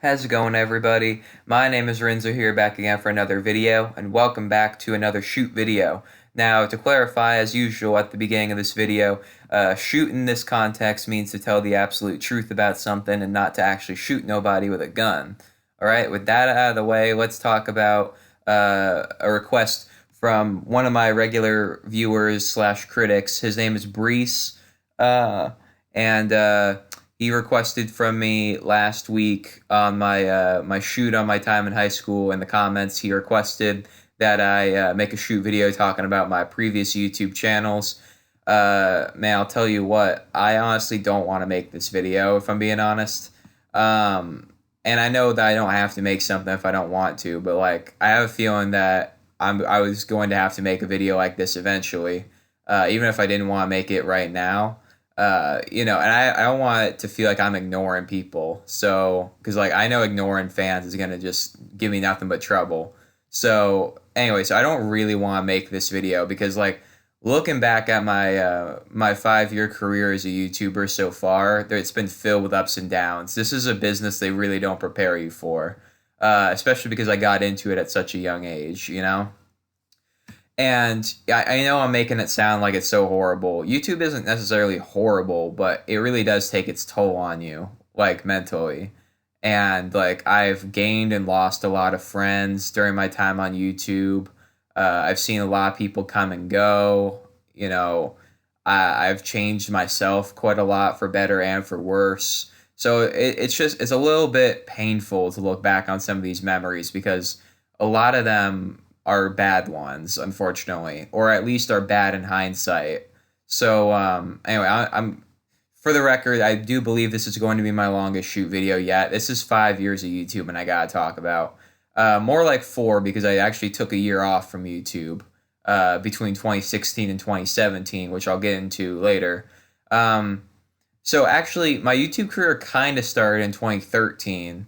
How's it going, everybody? My name is Rinzler here, back again for another video, and welcome back to another shoot video. Now, to clarify, as usual at the beginning of this video, shoot in this context means to tell the absolute truth about something and not to actually shoot nobody with a gun. Alright, with that out of the way, let's talk about a request from one of my regular viewers slash critics. His name is Brees, and he requested from me last week on my shoot on my time in high school. In the comments, he requested that I make a shoot video talking about my previous YouTube channels. Man, I'll tell you what, I honestly don't want to make this video, if I'm being honest. And I know that I don't have to make something if I don't want to, but like I have a feeling that I was going to have to make a video like this eventually, even if I didn't want to make it right now. And I don't want it to feel like I'm ignoring people. So, because like I know ignoring fans is gonna just give me nothing but trouble. So anyway, so I don't really want to make this video because like looking back at my 5 year career as a YouTuber so far, it's been filled with ups and downs. This is a business they really don't prepare you for, especially because I got into it at such a young age, you know? And I know I'm making it sound like it's so horrible. YouTube isn't necessarily horrible, but it really does take its toll on you, like mentally. And like I've gained and lost a lot of friends during my time on YouTube. I've seen a lot of people come and go. I've changed myself quite a lot for better and for worse. So it's a little bit painful to look back on some of these memories because a lot of them are bad ones, unfortunately, or at least are bad in hindsight. So anyway, I'm for the record, I do believe this is going to be my longest shoot video yet. This is 5 years of YouTube, and I gotta talk about more like 4 because I actually took a year off from YouTube between 2016 and 2017, which I'll get into later. So actually, my YouTube career kind of started in 2013.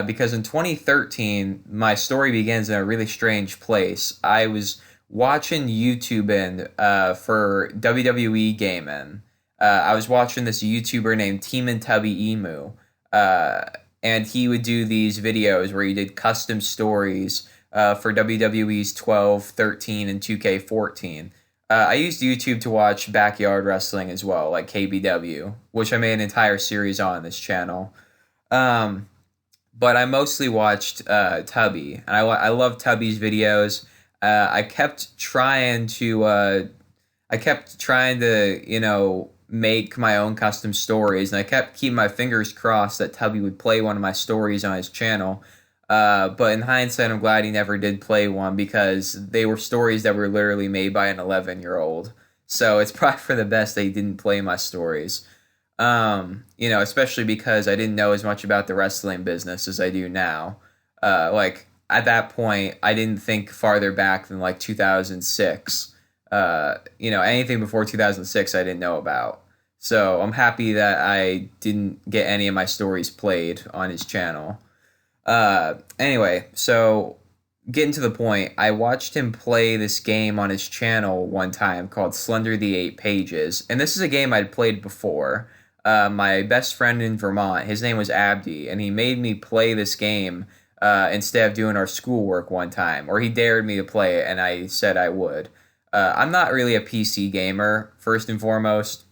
Because in 2013, my story begins in a really strange place. I was watching YouTubing for WWE gaming. I was watching this YouTuber named Team Tubby Emu, and he would do these videos where he did custom stories for WWE's 12, 13, and 2K14. I used YouTube to watch backyard wrestling as well, like KBW, which I made an entire series on this channel. But I mostly watched Tubby, and I love Tubby's videos. I kept trying to make my own custom stories, and I kept keeping my fingers crossed that Tubby would play one of my stories on his channel. But in hindsight, I'm glad he never did play one because they were stories that were literally made by an 11-year-old. So it's probably for the best they didn't play my stories. Especially because I didn't know as much about the wrestling business as I do now. Like at that point, I didn't think farther back than like 2006. Anything before 2006, I didn't know about. So I'm happy that I didn't get any of my stories played on his channel. Anyway, so getting to the point, I watched him play this game on his channel one time called Slender the Eight Pages, and this is a game I'd played before. My best friend in Vermont, his name was Abdi, and he made me play this game instead of doing our schoolwork one time, or he dared me to play it, and I said I would. I'm not really a PC gamer, first and foremost.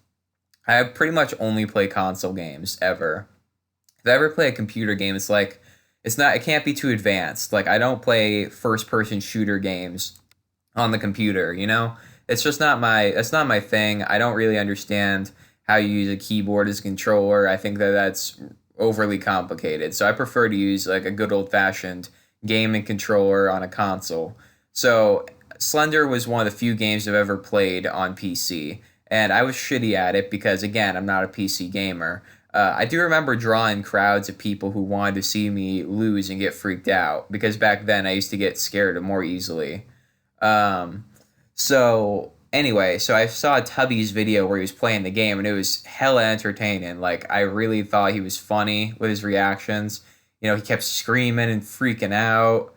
I pretty much only play console games, ever. If I ever play a computer game, it can't be too advanced. Like, I don't play first-person shooter games on the computer, you know? That's not my thing. I don't really understand how you use a keyboard as a controller. I think that's overly complicated. So I prefer to use like a good old-fashioned gaming controller on a console. So Slender was one of the few games I've ever played on PC, and I was shitty at it because, again, I'm not a PC gamer. I do remember drawing crowds of people who wanted to see me lose and get freaked out, because back then I used to get scared more easily. Anyway, so I saw Tubby's video where he was playing the game, and it was hella entertaining. Like, I really thought he was funny with his reactions. He kept screaming and freaking out.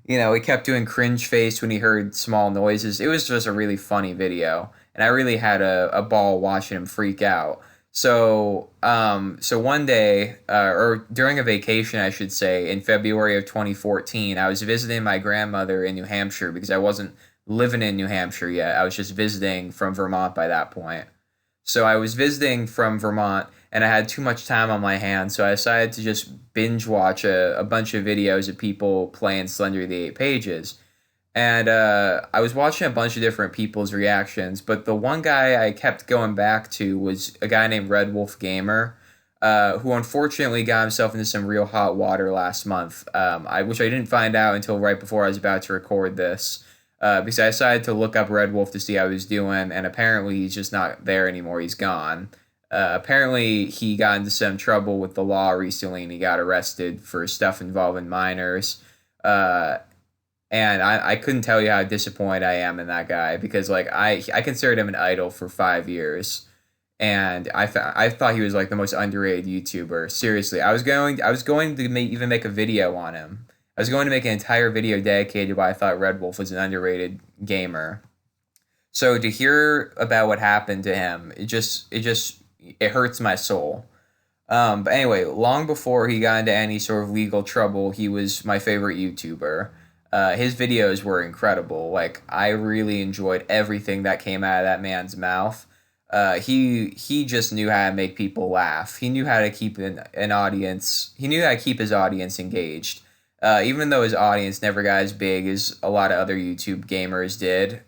He kept doing cringe face when he heard small noises. It was just a really funny video, and I really had a ball watching him freak out. So one day, or during a vacation, I should say, in February of 2014, I was visiting my grandmother in New Hampshire because I wasn't living in New Hampshire yet. I was just visiting from Vermont by that point. So I was visiting from Vermont and I had too much time on my hands, so I decided to just binge watch a bunch of videos of people playing Slender the Eight Pages. And I was watching a bunch of different people's reactions, but the one guy I kept going back to was a guy named Red Wolf Gamer, who unfortunately got himself into some real hot water last month, which I didn't find out until right before I was about to record this, because I decided to look up Red Wolf to see how he was doing, and apparently he's just not there anymore. He's gone. Apparently he got into some trouble with the law recently, and he got arrested for stuff involving minors. Uh, and I couldn't tell you how disappointed I am in that guy because like I considered him an idol for 5 years, and I thought he was like the most underrated YouTuber. Seriously, I was going to even make a video on him. I was going to make an entire video dedicated to why I thought Red Wolf was an underrated gamer. So to hear about what happened to him, it hurts my soul. But anyway, long before he got into any sort of legal trouble, he was my favorite YouTuber. His videos were incredible. Like I really enjoyed everything that came out of that man's mouth. He just knew how to make people laugh. He knew how to keep an audience. He knew how to keep his audience engaged. Even though his audience never got as big as a lot of other YouTube gamers did,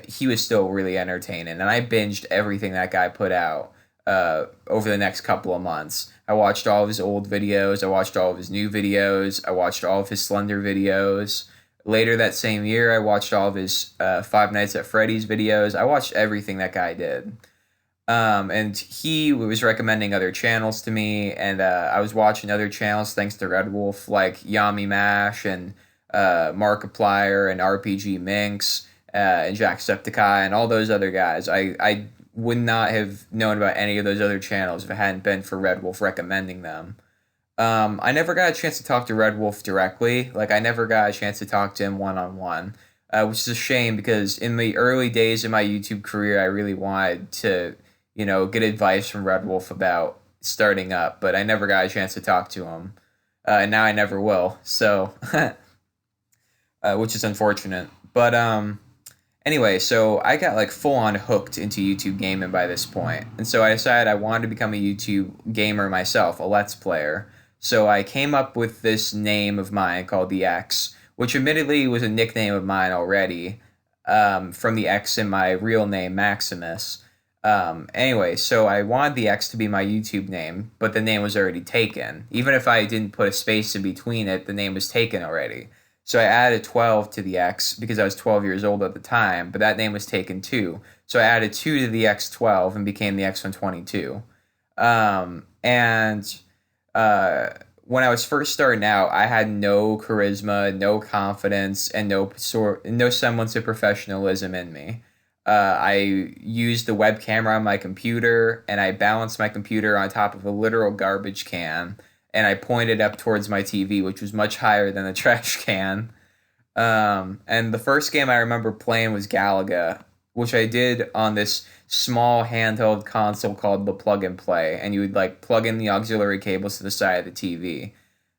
he was still really entertaining. And I binged everything that guy put out over the next couple of months. I watched all of his old videos. I watched all of his new videos. I watched all of his Slender videos. Later that same year, I watched all of his Five Nights at Freddy's videos. I watched everything that guy did. And he was recommending other channels to me, and I was watching other channels thanks to Red Wolf, like Yami Mash and Markiplier and RPG Minx and Jacksepticeye and all those other guys. I would not have known about any of those other channels if it hadn't been for Red Wolf recommending them. I never got a chance to talk to Red Wolf directly. Like, I never got a chance to talk to him one on one, which is a shame because in the early days of my YouTube career, I really wanted to, get advice from Red Wolf about starting up, but I never got a chance to talk to him. And now I never will. So, which is unfortunate. But, anyway, so I got like full on hooked into YouTube gaming by this point. And so I decided I wanted to become a YouTube gamer myself, a Let's Player. So I came up with this name of mine called the X, which admittedly was a nickname of mine already, from the X in my real name, Maximus. Anyway, so I wanted the X to be my YouTube name, but the name was already taken. Even if I didn't put a space in between it, the name was taken already. So I added 12 to the X because I was 12 years old at the time, but that name was taken too. So I added 2 to the X12 and became the X122. And when I was first starting out, I had no charisma, no confidence, and no semblance of professionalism in me. I used the web camera on my computer, and I balanced my computer on top of a literal garbage can, and I pointed up towards my TV, which was much higher than the trash can. And the first game I remember playing was Galaga, which I did on this small handheld console called the Plug and Play, and you would like plug in the auxiliary cables to the side of the TV.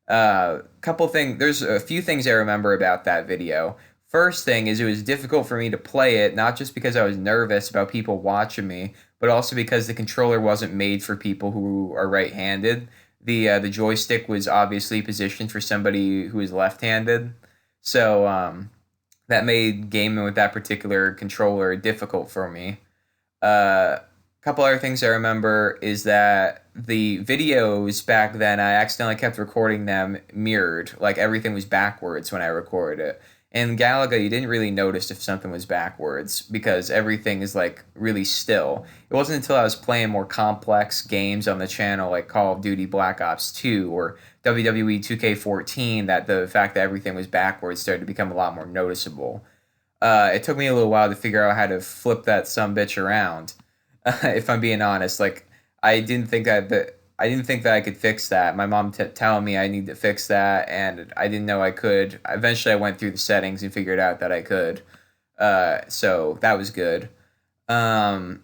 There's a few things I remember about that video. First thing is it was difficult for me to play it, not just because I was nervous about people watching me, but also because the controller wasn't made for people who are right-handed. The joystick was obviously positioned for somebody who is left-handed, so that made gaming with that particular controller difficult for me. A couple other things I remember is that the videos back then, I accidentally kept recording them mirrored, like everything was backwards when I recorded it. In Galaga, you didn't really notice if something was backwards because everything is like really still. It wasn't until I was playing more complex games on the channel like Call of Duty Black Ops 2 or WWE 2K14 that the fact that everything was backwards started to become a lot more noticeable. It took me a little while to figure out how to flip that sumbitch around. If I'm being honest, like I didn't think that I could fix that. My mom telling me I need to fix that, and I didn't know I could. Eventually, I went through the settings and figured out that I could. So that was good. Um,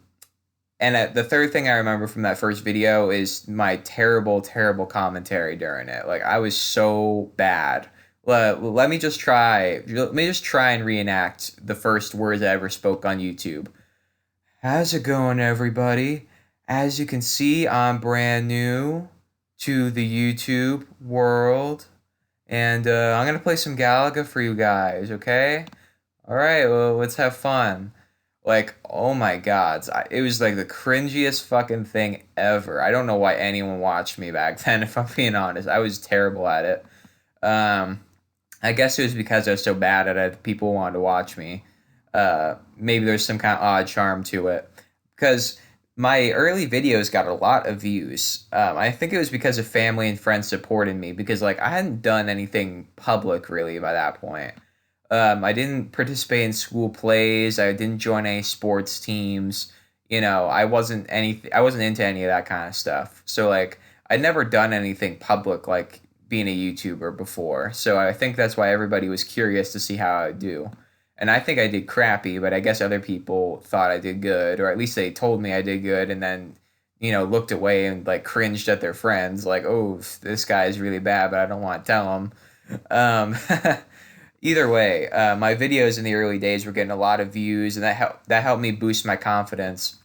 And the third thing I remember from that first video is my terrible, terrible commentary during it. Like I was so bad. Let me just try and reenact the first words I ever spoke on YouTube. How's it going, everybody? As you can see, I'm brand new to the YouTube world, and I'm gonna play some Galaga for you guys. Okay? All right. Well, let's have fun. Like, oh my God, it was like the cringiest fucking thing ever. I don't know why anyone watched me back then, if I'm being honest. I was terrible at it. Um, I guess it was because I was so bad at it, people wanted to watch me. Maybe there's some kind of odd charm to it. Because my early videos got a lot of views. I think it was because of family and friends supporting me, because like I hadn't done anything public really by that point. I didn't participate in school plays. I didn't join any sports teams. You know, I wasn't into any of that kind of stuff. So like, I'd never done anything public like being a YouTuber before. So I think that's why everybody was curious to see how I would do. And I think I did crappy, but I guess other people thought I did good, or at least they told me I did good, and then, you know, looked away and like cringed at their friends, like, "Oh, this guy is really bad," but I don't want to tell him. Um, Either way, my videos in the early days were getting a lot of views, and that helped me boost my confidence.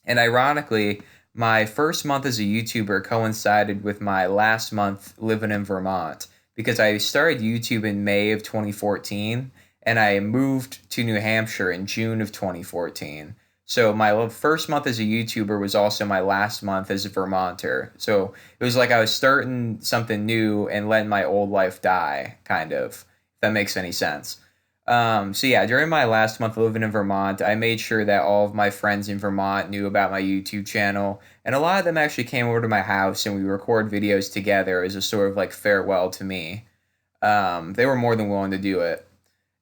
And ironically, my first month as a YouTuber coincided with my last month living in Vermont, because I started YouTube in May of 2014 and I moved to New Hampshire in June of 2014. So my first month as a YouTuber was also my last month as a Vermonter. So it was like I was starting something new and letting my old life die, kind of, if that makes any sense. So yeah, during my last month living in Vermont, I made sure that all of my friends in Vermont knew about my YouTube channel, and a lot of them actually came over to my house and we record videos together as a sort of like farewell to me. They were more than willing to do it,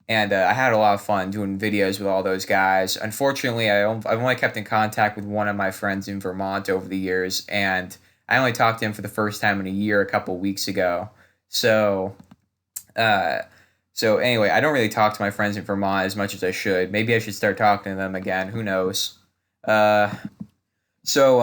and I had a lot of fun doing videos with all those guys. Unfortunately, I've only kept in contact with one of my friends in Vermont over the years, and I only talked to him for the first time in a year a couple weeks ago. So. Uh, so anyway, I don't really talk to my friends in Vermont as much as I should. Maybe I should start talking to them again. Who knows? Uh, so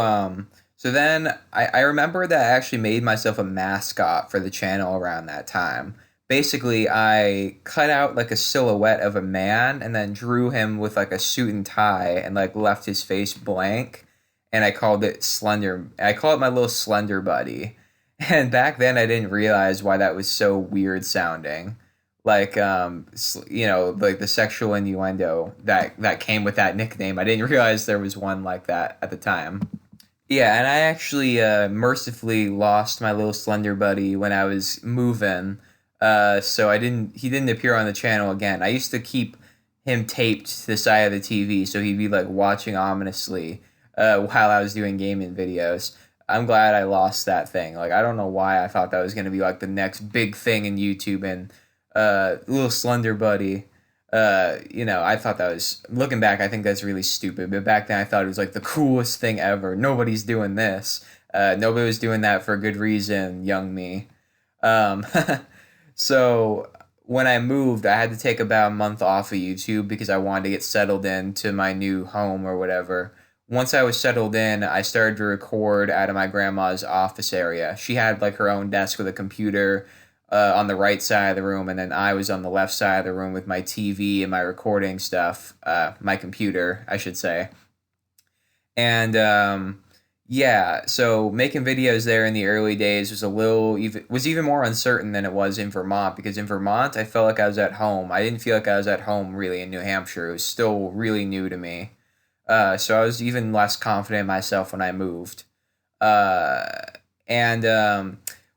then I remember that I actually made myself a mascot for the channel around that time. Basically, I cut out like a silhouette of a man and then drew him with like a suit and tie and like left his face blank. And I called it Slender. I call it my little Slender buddy. And back then, I didn't realize why that was so weird sounding. Like, you know, like the sexual innuendo that came with that nickname. I didn't realize there was one like that at the time. Yeah, and I actually mercifully lost my little slender buddy when I was moving. So he didn't appear on the channel again. I used to keep him taped to the side of the TV so he'd be like watching ominously while I was doing gaming videos. I'm glad I lost that thing. Like I don't know why I thought that was gonna be like the next big thing in YouTube, and little slender buddy. You know, I thought that was, looking back, I think that's really stupid. But back then, I thought it was like the coolest thing ever. Nobody's doing this. Nobody was doing that for a good reason, young me. Um, so when I moved, I had to take about a month off of YouTube because I wanted to get settled into my new home or whatever. Once I was settled in, I started to record out of my grandma's office area. She had like her own desk with a computer on the right side of the room, and then I was on the left side of the room with my TV and my recording stuff, my computer, I should say. And yeah, so making videos there in the early days was even more uncertain than it was in Vermont, because in Vermont I felt like I was at home. I didn't feel like I was at home really in New Hampshire. It was still really new to me. So I was even less confident in myself when I moved. Uh, and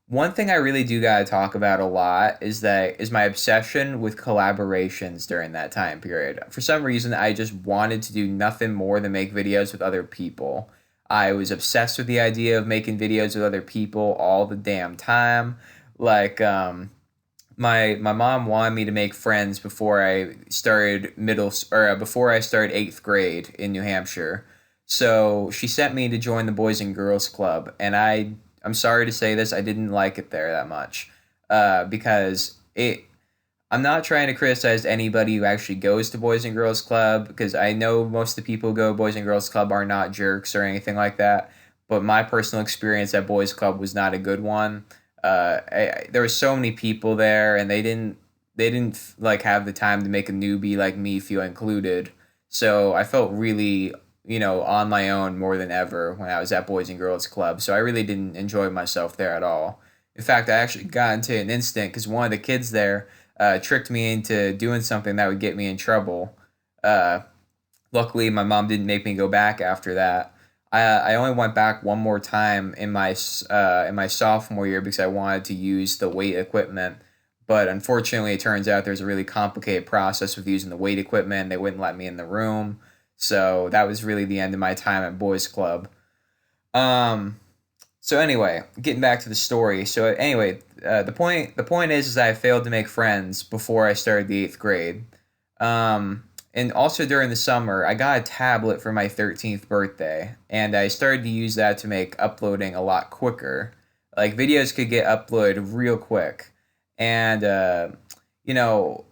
One thing I really do gotta talk about a lot is my obsession with collaborations during that time period. For some reason, I just wanted to do nothing more than make videos with other people. I was obsessed with the idea of making videos with other people all the damn time. Like, my mom wanted me to make friends before I started before I started eighth grade in New Hampshire. So she sent me to join the Boys and Girls Club, and I'm sorry to say this, I didn't like it there that much, because I'm not trying to criticize anybody who actually goes to Boys and Girls Club because I know most of the people who go to Boys and Girls Club are not jerks or anything like that. But my personal experience at Boys Club was not a good one. There were so many people there, and they didn't like have the time to make a newbie like me feel included. So I felt really, on my own more than ever when I was at Boys and Girls Club. So I really didn't enjoy myself there at all. In fact, I actually got into an incident because one of the kids there tricked me into doing something that would get me in trouble. Uh, Luckily, my mom didn't make me go back after that. I only went back one more time in my sophomore year because I wanted to use the weight equipment. But unfortunately, it turns out there's a really complicated process with using the weight equipment. They wouldn't let me in the room, so that was really the end of my time at Boys Club. Um, so anyway, getting back to the story. So anyway, the point is that I failed to make friends before I started the eighth grade. And also during the summer, I got a tablet for my 13th birthday, and I started to use that to make uploading a lot quicker. Like videos could get uploaded real quick, and you know,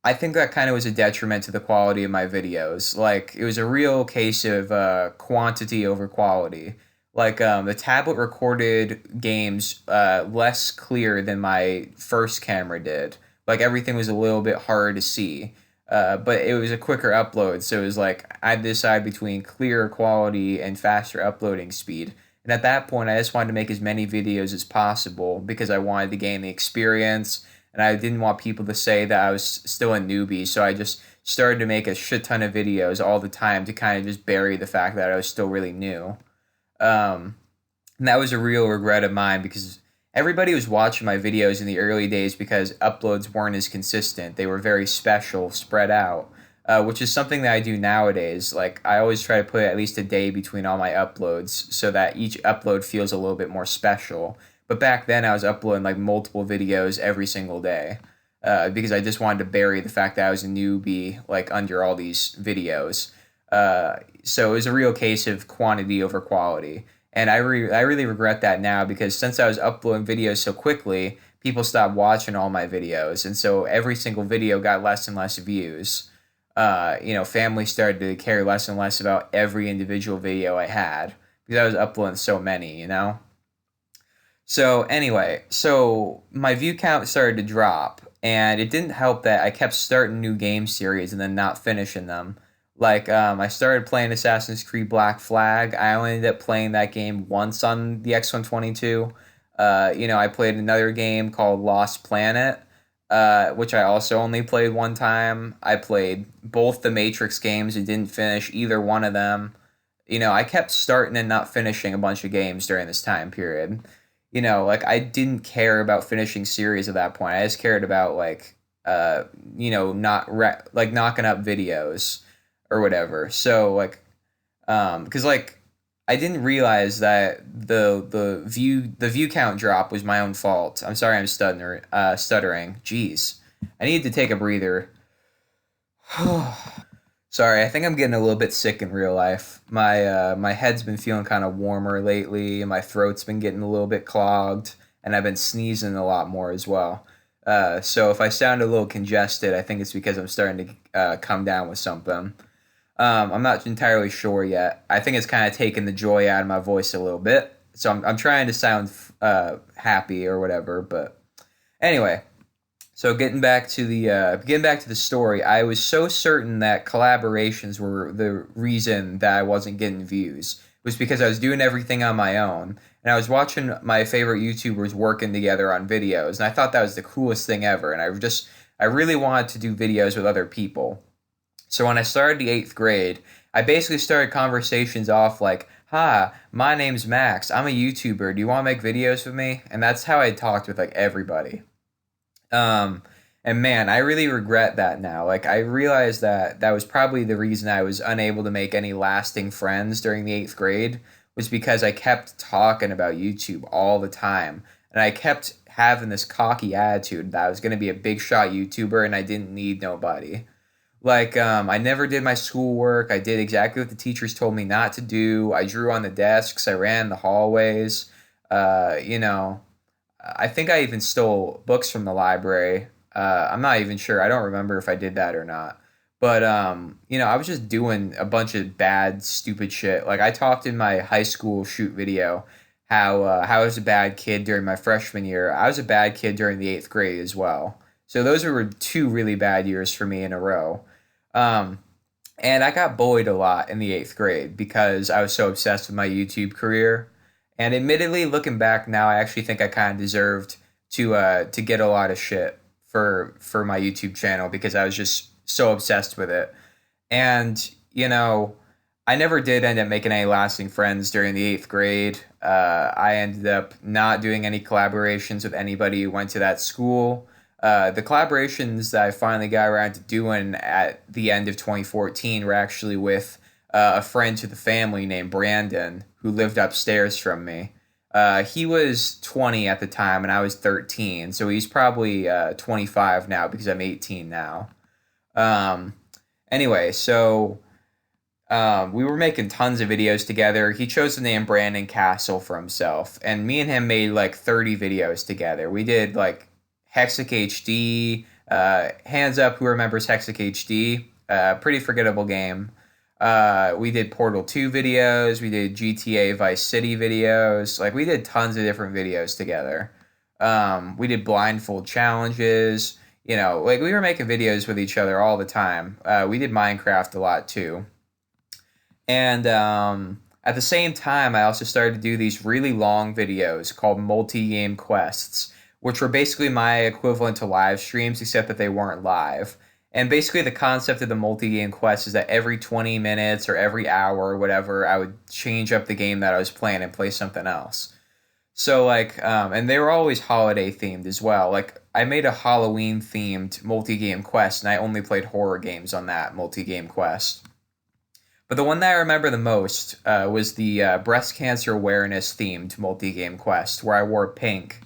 I think that kind of was a detriment to the quality of my videos. Like it was a real case of quantity over quality. Like the tablet recorded games less clear than my first camera did. Like everything was a little bit harder to see. But it was a quicker upload, so it was like I had to decide between clearer quality and faster uploading speed. And at that point, I just wanted to make as many videos as possible because I wanted to gain the experience, and I didn't want people to say that I was still a newbie. So I just started to make a shit ton of videos all the time to kind of just bury the fact that I was still really new. Um, and that was a real regret of mine because everybody was watching my videos in the early days because uploads weren't as consistent. They were very special, spread out, which is something that I do nowadays. Like, I always try to put at least a day between all my uploads so that each upload feels a little bit more special. But back then, I was uploading like multiple videos every single day because I just wanted to bury the fact that I was a newbie, like, under all these videos. So it was a real case of quantity over quality. And I really regret that now because since I was uploading videos so quickly, people stopped watching all my videos. And so every single video got less and less views. Family started to care less and less about every individual video I had because I was uploading so many. So anyway, so my view count started to drop, and it didn't help that I kept starting new game series and then not finishing them. Like I started playing Assassin's Creed Black Flag. I only ended up playing that game once on the X122. I played another game called Lost Planet, which I also only played one time. I played both the Matrix games and didn't finish either one of them. I kept starting and not finishing a bunch of games during this time period. Like I didn't care about finishing series at that point. I just cared about like, like knocking up videos or whatever. So like, because like I didn't realize that the view count drop was my own fault. I'm sorry, I'm stuttering. Jeez, I need to take a breather. Sorry, I think I'm getting a little bit sick in real life. My head's been feeling kind of warmer lately, and my throat's been getting a little bit clogged, and I've been sneezing a lot more as well. So if I sound a little congested, I think it's because I'm starting to come down with something. I'm not entirely sure yet. I think it's kind of taken the joy out of my voice a little bit, so I'm trying to sound happy or whatever. But anyway, so getting back to the story, I was so certain that collaborations were the reason that I wasn't getting views. It was because I was doing everything on my own, and I was watching my favorite YouTubers working together on videos, and I thought that was the coolest thing ever. And I really wanted to do videos with other people. So when I started the eighth grade, I basically started conversations off like, "Hi, my name's Max. I'm a YouTuber. Do you want to make videos with me?" And that's how I talked with like everybody. Um, and man, I really regret that now. Like, I realized that that was probably the reason I was unable to make any lasting friends during the eighth grade, was because I kept talking about YouTube all the time. And I kept having this cocky attitude that I was going to be a big shot YouTuber and I didn't need nobody. Like, I never did my schoolwork. I did exactly what the teachers told me not to do. I drew on the desks. I ran the hallways. Uh, you know, I think I even stole books from the library. I'm not even sure. I don't remember if I did that or not. But I was just doing a bunch of bad, stupid shit. Like I talked in my high school shoot video how I was a bad kid during my freshman year. I was a bad kid during the 8th grade as well. So those were two really bad years for me in a row. Um, and I got bullied a lot in the 8th grade because I was so obsessed with my YouTube career. And admittedly, looking back now, I actually think I kind of deserved to get a lot of shit for my YouTube channel because I was just so obsessed with it. And I never did end up making any lasting friends during the 8th grade. I ended up not doing any collaborations with anybody who went to that school. The collaborations that I finally got around to doing at the end of 2014 were actually with a friend to the family named Brandon, who lived upstairs from me. He was 20 at the time, and I was 13, so he's probably 25 now because I'm 18 now. Um, anyway, so we were making tons of videos together. He chose the name Brandon Castle for himself, and me and him made like 30 videos together. We did like Hexic HD, hands up who remembers Hexic HD, pretty forgettable game. We did Portal 2 videos, we did GTA Vice City videos, like we did tons of different videos together. We did blindfold challenges, like we were making videos with each other all the time. We did Minecraft a lot too. And at the same time, I also started to do these really long videos called multi-game quests, which were basically my equivalent to live streams, except that they weren't live. And basically, the concept of the multi-game quest is that every 20 minutes or every hour or whatever, I would change up the game that I was playing and play something else. So, like, and they were always holiday themed as well. Like, I made a Halloween themed multi-game quest, and I only played horror games on that multi-game quest. But the one that I remember the most was the breast cancer awareness themed multi game quest where I wore pink.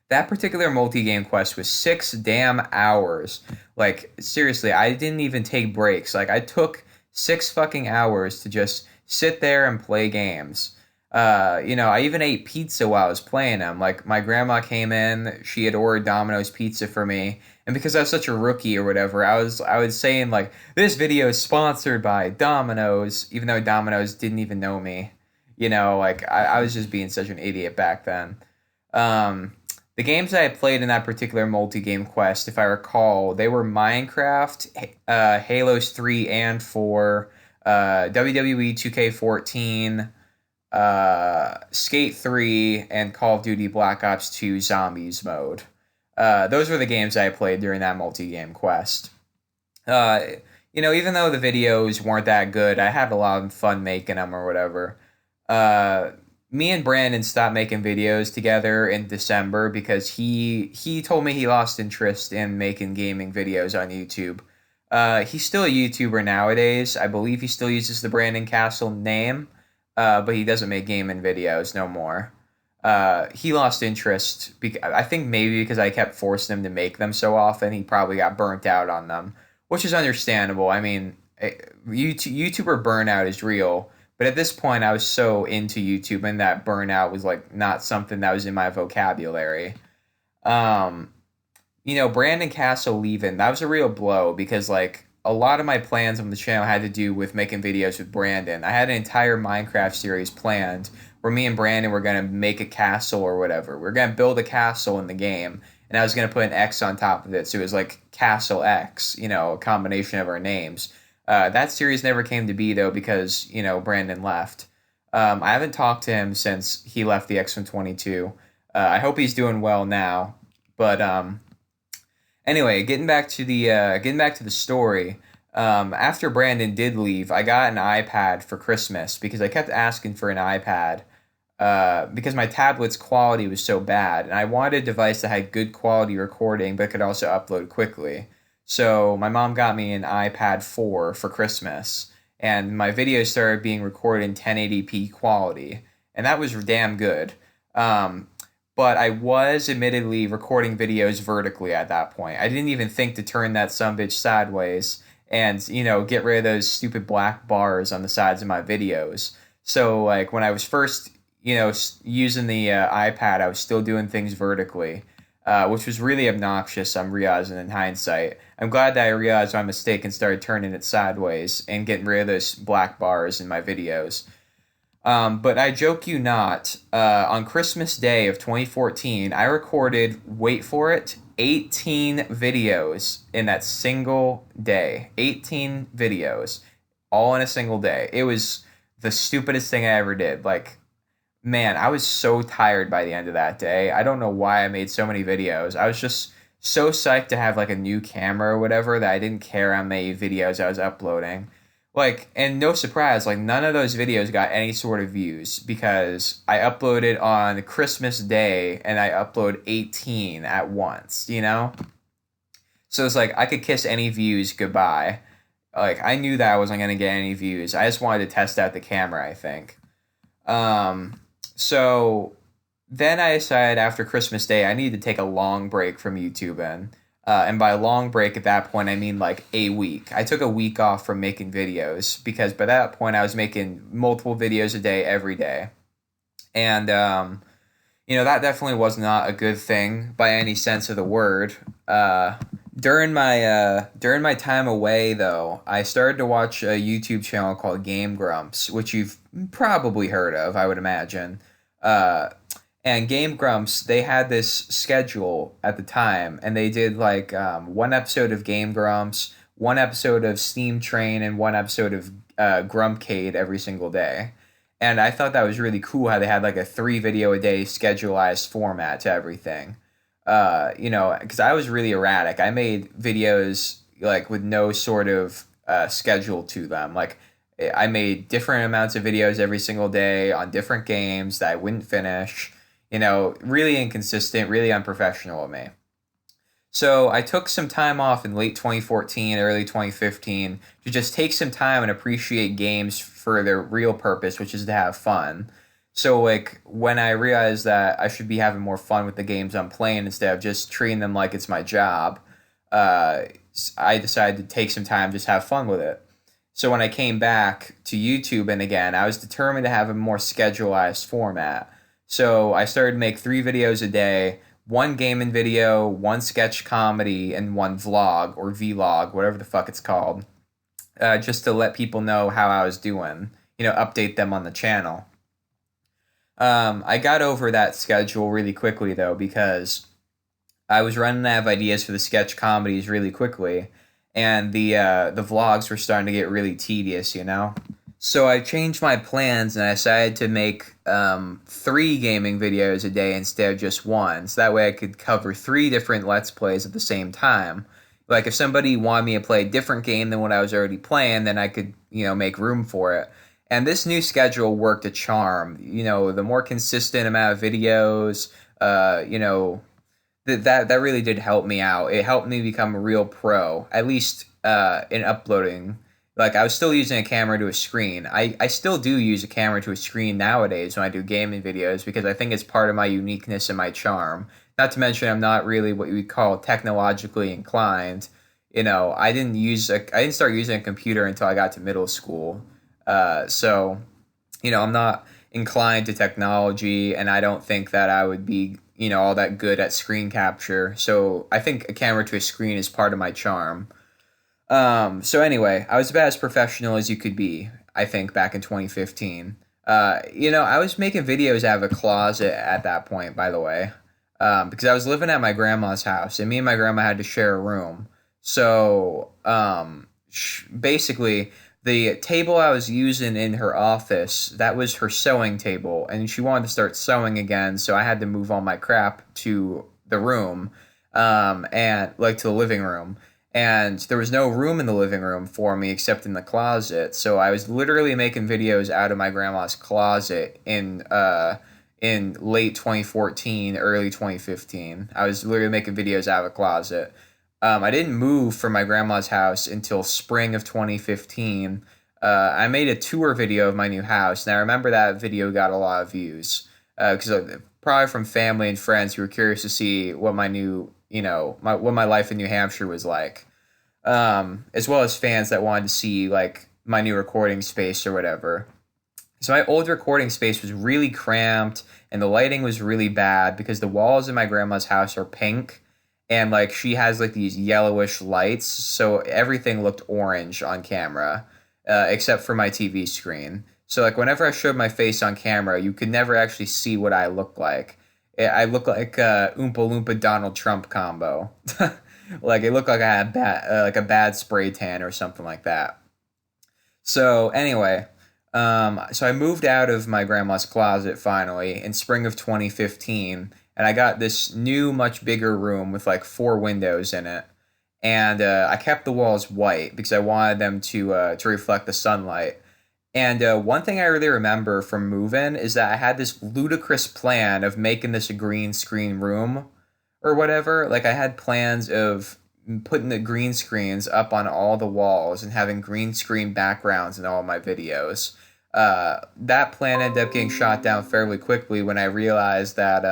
That particular multi game quest was 6 damn hours. Like, seriously, I didn't even take breaks. Like, I took 6 fucking hours to just sit there and play games. I even ate pizza while I was playing them. Like, my grandma came in, she had ordered Domino's pizza for me, and because I was such a rookie or whatever, I was saying like this video is sponsored by Domino's, even though Domino's didn't even know me. Like I was just being such an idiot back then. Um, the games that I played in that particular multi-game quest, if I recall, they were Minecraft, Halos 3 and 4, WWE 2K14, Skate 3, and Call of Duty Black Ops 2 Zombies mode. Those were the games I played during that multi-game quest. Uh, even though the videos weren't that good, I had a lot of fun making them or whatever. Uh, Me and Brandon stopped making videos together in December because he told me he lost interest in making gaming videos on YouTube. He's still a YouTuber nowadays. I believe he still uses the Brandon Castle name, but he doesn't make gaming videos no more. He lost interest. I think maybe because I kept forcing him to make them so often, he probably got burnt out on them, which is understandable. I mean, YouTuber burnout is real, but at this point, I was so into YouTube, and that burnout was like not something that was in my vocabulary. Um, Brandon Castle leaving, that was a real blow because like a lot of my plans on the channel had to do with making videos with Brandon. I had an entire Minecraft series planned where me and Brandon were gonna make a castle or whatever. We are gonna build a castle in the game, and I was gonna put an X on top of it, so it was like Castle X, a combination of our names. That series never came to be though because Brandon left. I haven't talked to him since he left the X122. I hope he's doing well now, but anyway, getting back to the story. After Brandon did leave, I got an iPad for Christmas because I kept asking for an iPad because my tablet's quality was so bad, and I wanted a device that had good quality recording but could also upload quickly. So my mom got me an iPad 4 for Christmas, and my videos started being recorded in 1080p quality, and that was damn good. Um, but I was admittedly recording videos vertically at that point. I didn't even think to turn that sumbitch sideways and, get rid of those stupid black bars on the sides of my videos. So, like, when I was first, using the iPad, I was still doing things vertically. which was really obnoxious. I'm realizing in hindsight. I'm glad that I realized my mistake and started turning it sideways and getting rid of those black bars in my videos. But I joke you not, on Christmas Day of 2014, I recorded, wait for it, 18 videos in that single day. 18 videos, all in a single day. It was the stupidest thing I ever did. Like, man, I was so tired by the end of that day. I don't know why I made so many videos. I was just so psyched to have like a new camera or whatever that I didn't care how many videos I was uploading. Like, and no surprise, like none of those videos got any sort of views because I uploaded on Christmas Day and I upload 18 at once, you know? So it's like I could kiss any views goodbye. Like I knew that I wasn't gonna get any views. I just wanted to test out the camera, I think. Um, so then I decided after Christmas Day I needed to take a long break from YouTube, and by long break at that point I mean like a week. I took a week off from making videos because by that point I was making multiple videos a day every day. And that definitely was not a good thing by any sense of the word. During my time away though, I started to watch a YouTube channel called Game Grumps, which you've probably heard of, I would imagine. Uh, and Game Grumps, they had this schedule at the time, and they did like one episode of Game Grumps, one episode of Steam Train, and one episode of Grumpcade every single day. And I thought that was really cool how they had like a three video a day schedulized format to everything. Because I was really erratic. I made videos like with no sort of schedule to them. Like I made different amounts of videos every single day on different games that I wouldn't finish. Really inconsistent, really unprofessional of me. So I took some time off in late 2014, early 2015 to just take some time and appreciate games for their real purpose, which is to have fun. So like when I realized that I should be having more fun with the games I'm playing instead of just treating them like it's my job, uh, I decided to take some time just have fun with it. So when I came back to YouTube and again, I was determined to have a more schedulized format. So I started to make 3 videos a day, one gaming video, one sketch comedy, and one vlog or vlog, whatever the fuck it's called, just to let people know how I was doing, update them on the channel. I got over that schedule really quickly though because I was running out of ideas for the sketch comedies really quickly, and the vlogs were starting to get really tedious, you know. So I changed my plans and I decided to make 3 gaming videos a day instead of just one. So that way I could cover 3 different Let's Plays at the same time. Like if somebody wanted me to play a different game than what I was already playing, then I could, make room for it. And this new schedule worked a charm. The more consistent amount of videos, that really did help me out. It helped me become a real pro, at least in uploading. Like I was still using a camera to a screen. I still do use a camera to a screen nowadays when I do gaming videos because I think it's part of my uniqueness and my charm. Not to mention I'm not really what you would call technologically inclined. I didn't start using a computer until I got to middle school. So, I'm not inclined to technology, and I don't think that I would be, all that good at screen capture. So I think a camera to a screen is part of my charm. So anyway, I was about as professional as you could be, I think, back in 2015. I was making videos out of a closet at that point, by the way, because I was living at my grandma's house, and me and my grandma had to share a room. So, basically, the table I was using in her office, that was her sewing table, and she wanted to start sewing again, so I had to move all my crap to the room, and like to the living room. And there was no room in the living room for me except in the closet, so I was literally making videos out of my grandma's closet in late 2014, early 2015. I was literally making videos out of a closet. I didn't move from my grandma's house until spring of 2015. I made a tour video of my new house, and I remember that video got a lot of views because probably from family and friends who were curious to see what my new, what my life in New Hampshire was like, as well as fans that wanted to see like my new recording space or whatever. So my old recording space was really cramped and the lighting was really bad because the walls in my grandma's house are pink and like she has like these yellowish lights, so everything looked orange on camera, except for my TV screen. So like whenever I showed my face on camera, you could never actually see what I looked like. I look like Oompa Loompa Donald Trump combo. Like it looked like I had like a bad spray tan or something like that. So anyway, so I moved out of my grandma's closet finally in spring of 2015, and I got this new, much bigger room with like four windows in it. And I kept the walls white because I wanted them to reflect the sunlight. And one thing I really remember from moving is that I had this ludicrous plan of making this a green screen room or whatever. Like I had plans of putting the green screens up on all the walls and having green screen backgrounds in all my videos. That plan ended up getting shot down fairly quickly when I realized that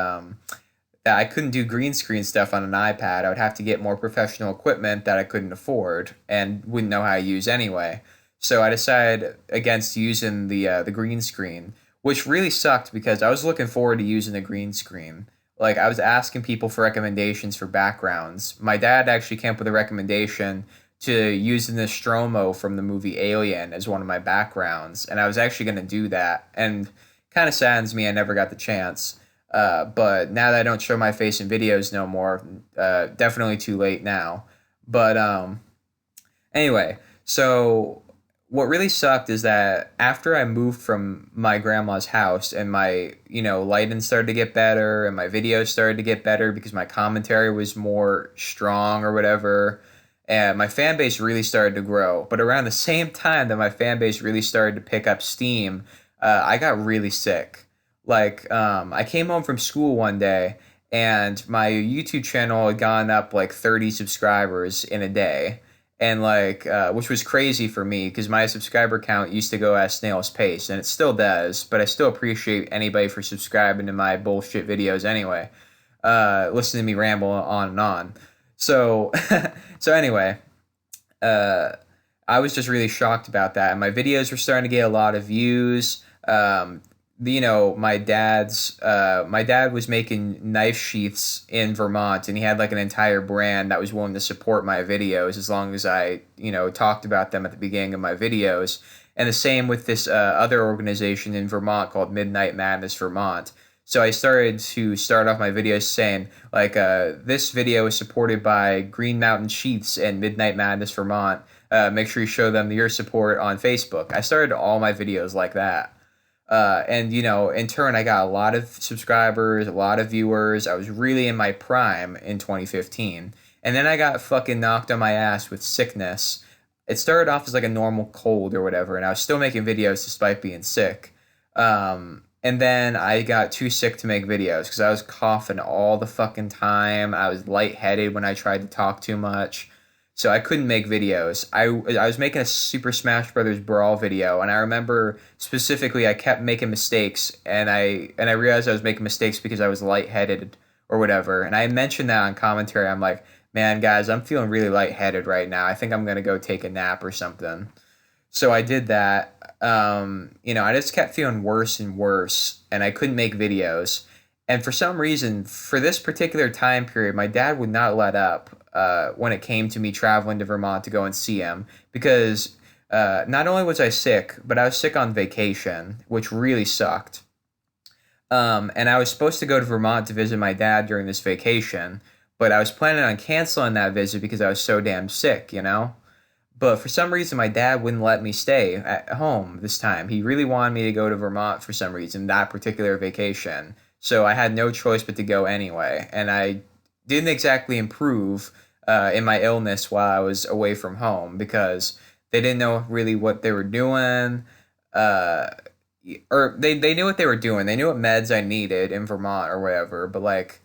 I couldn't do green screen stuff on an iPad. I would have to get more professional equipment that I couldn't afford and wouldn't know how to use anyway. So I decided against using the green screen, which really sucked because I was looking forward to using the green screen. Like I was asking people for recommendations for backgrounds. My dad actually came up with a recommendation to using the Stromo from the movie Alien as one of my backgrounds, and I was actually going to do that. And kind of saddens me I never got the chance. But now that I don't show my face in videos no more, definitely too late now. But anyway, so what really sucked is that after I moved from my grandma's house and my, lighting started to get better and my videos started to get better because my commentary was more strong or whatever, and my fan base really started to grow. But around the same time that my fan base really started to pick up steam, I got really sick. Like, I came home from school one day and my YouTube channel had gone up like 30 subscribers in a day. And like, which was crazy for me because my subscriber count used to go at snail's pace and it still does, but I still appreciate anybody for subscribing to my bullshit videos anyway. Listening to me ramble on and on. So, so anyway, uh, I was just really shocked about that. And my videos were starting to get a lot of views. My dad was making knife sheaths in Vermont, and he had like an entire brand that was willing to support my videos as long as I, talked about them at the beginning of my videos. And the same with this other organization in Vermont called Midnight Madness Vermont. So I started to start off my videos saying like, this video is supported by Green Mountain Sheaths and Midnight Madness Vermont. Make sure you show them your support on Facebook. I started all my videos like that. And in turn, I got a lot of subscribers, a lot of viewers. I was really in my prime in 2015. And then I got fucking knocked on my ass with sickness. It started off as like a normal cold or whatever, and I was still making videos despite being sick. And then I got too sick to make videos because I was coughing all the fucking time. I was lightheaded when I tried to talk too much. So I couldn't make videos. I was making a Super Smash Brothers Brawl video, and I remember specifically I kept making mistakes, and I realized I was making mistakes because I was lightheaded or whatever. And I mentioned that on commentary. I'm like, man, guys, I'm feeling really lightheaded right now. I think I'm gonna go take a nap or something. So I did that. I just kept feeling worse and worse, and I couldn't make videos. And for some reason, for this particular time period, my dad would not let up when it came to me traveling to Vermont to go and see him because not only was I sick, but I was sick on vacation, which really sucked. And I was supposed to go to Vermont to visit my dad during this vacation, but I was planning on canceling that visit because I was so damn sick. But for some reason, my dad wouldn't let me stay at home this time. He really wanted me to go to Vermont for some reason, that particular vacation. So I had no choice but to go anyway. And I didn't exactly improve in my illness while I was away from home because they didn't know really what they were doing. Uh, or they knew what they were doing. They knew what meds I needed in Vermont or whatever. But like,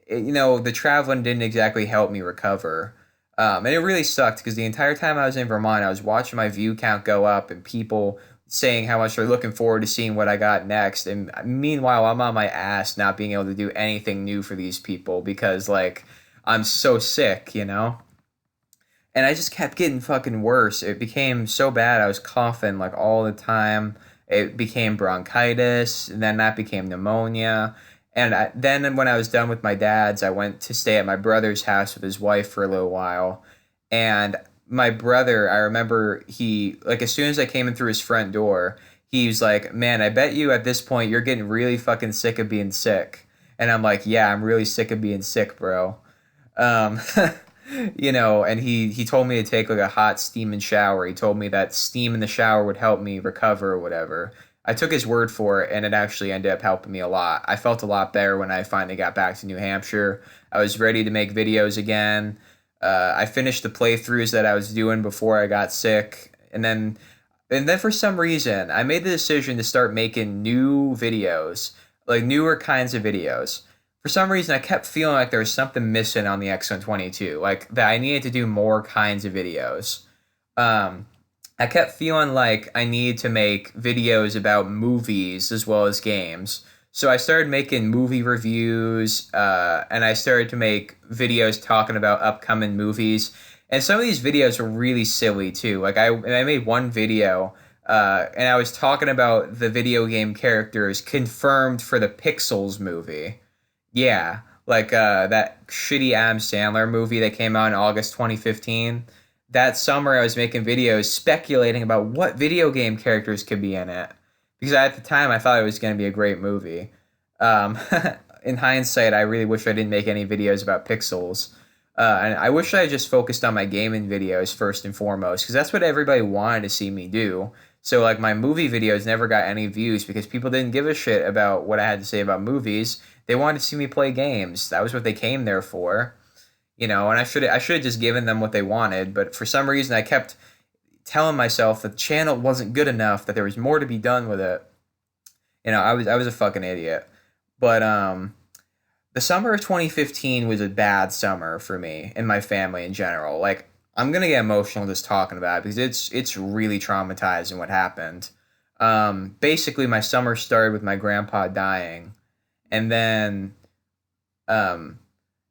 the traveling didn't exactly help me recover. And it really sucked because the entire time I was in Vermont, I was watching my view count go up and people saying how much they're looking forward to seeing what I got next. And meanwhile, I'm on my ass not being able to do anything new for these people because, like, I'm so sick. And I just kept getting fucking worse. It became so bad. I was coughing, like, all the time. It became bronchitis, and then that became pneumonia. And then when I was done with my dad's, I went to stay at my brother's house with his wife for a little while. And my brother, I remember he, like, as soon as I came in through his front door, he was like, "Man, I bet you at this point you're getting really fucking sick of being sick." And I'm like, "Yeah, I'm really sick of being sick, bro." Um, and he told me to take like a hot steaming shower. He told me that steam in the shower would help me recover or whatever. I took his word for it, and it actually ended up helping me a lot. I felt a lot better when I finally got back to New Hampshire. I was ready to make videos again. I finished the playthroughs that I was doing before I got sick, and then for some reason, I made the decision to start making new videos, like newer kinds of videos. For some reason, I kept feeling like there was something missing on the X122, like that I needed to do more kinds of videos. Um, I kept feeling like I needed to make videos about movies as well as games. So I started making movie reviews, and I started to make videos talking about upcoming movies. And some of these videos were really silly too. Like I made one video, and I was talking about the video game characters confirmed for the Pixels movie. Yeah, like that shitty Adam Sandler movie that came out in August 2015. That summer, I was making videos speculating about what video game characters could be in it because at the time I thought it was going to be a great movie. Um, in hindsight, I really wish I didn't make any videos about Pixels. And I wish I just focused on my gaming videos first and foremost because that's what everybody wanted to see me do. So like my movie videos never got any views because people didn't give a shit about what I had to say about movies. They wanted to see me play games. That was what they came there for. And I should have just given them what they wanted, but for some reason I kept telling myself that the channel wasn't good enough, that there was more to be done with it. I was a fucking idiot. But the summer of 2015 was a bad summer for me and my family in general. Like I'm gonna get emotional just talking about it because it's really traumatizing what happened. Basically, my summer started with my grandpa dying, and um,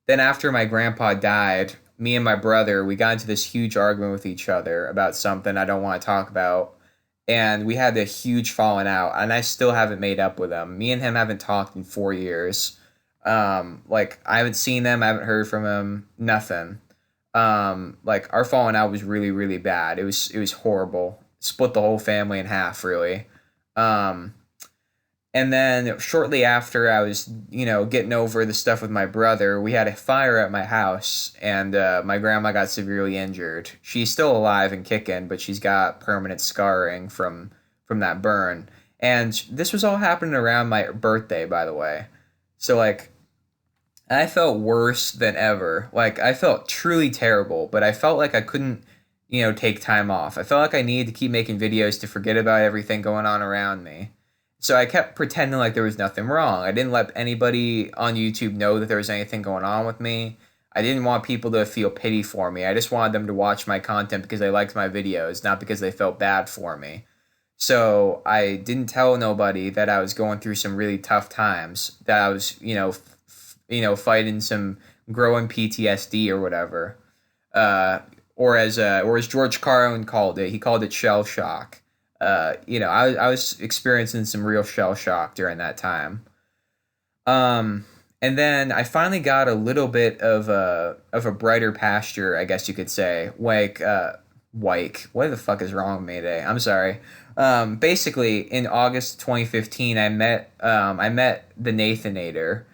then after my grandpa died, me and my brother we got into this huge argument with each other about something I don't want to talk about, and we had a huge falling out, and I still haven't made up with him. Me and him haven't talked in 4 years. Like I haven't seen them, I haven't heard from him, nothing. Like our falling out was really, really bad. It was horrible. Split the whole family in half, really. Um, and then shortly after I was, getting over the stuff with my brother, we had a fire at my house, and my grandma got severely injured. She's still alive and kicking, but she's got permanent scarring from that burn. And this was all happening around my birthday, by the way. So like I felt worse than ever. Like I felt truly terrible, but I felt like I couldn't, take time off. I felt like I needed to keep making videos to forget about everything going on around me. So I kept pretending like there was nothing wrong. I didn't let anybody on YouTube know that there was anything going on with me. I didn't want people to feel pity for me. I just wanted them to watch my content because they liked my videos, not because they felt bad for me. So I didn't tell nobody that I was going through some really tough times, that I was, fighting some growing PTSD or whatever. Or as George Carlin called it, he called it shell shock. I was experiencing some real shell shock during that time. And then I finally got a little bit of a brighter pasture, I guess you could say. What the fuck is wrong with me today? I'm sorry. Basically, in August 2015, I met the Nathanator.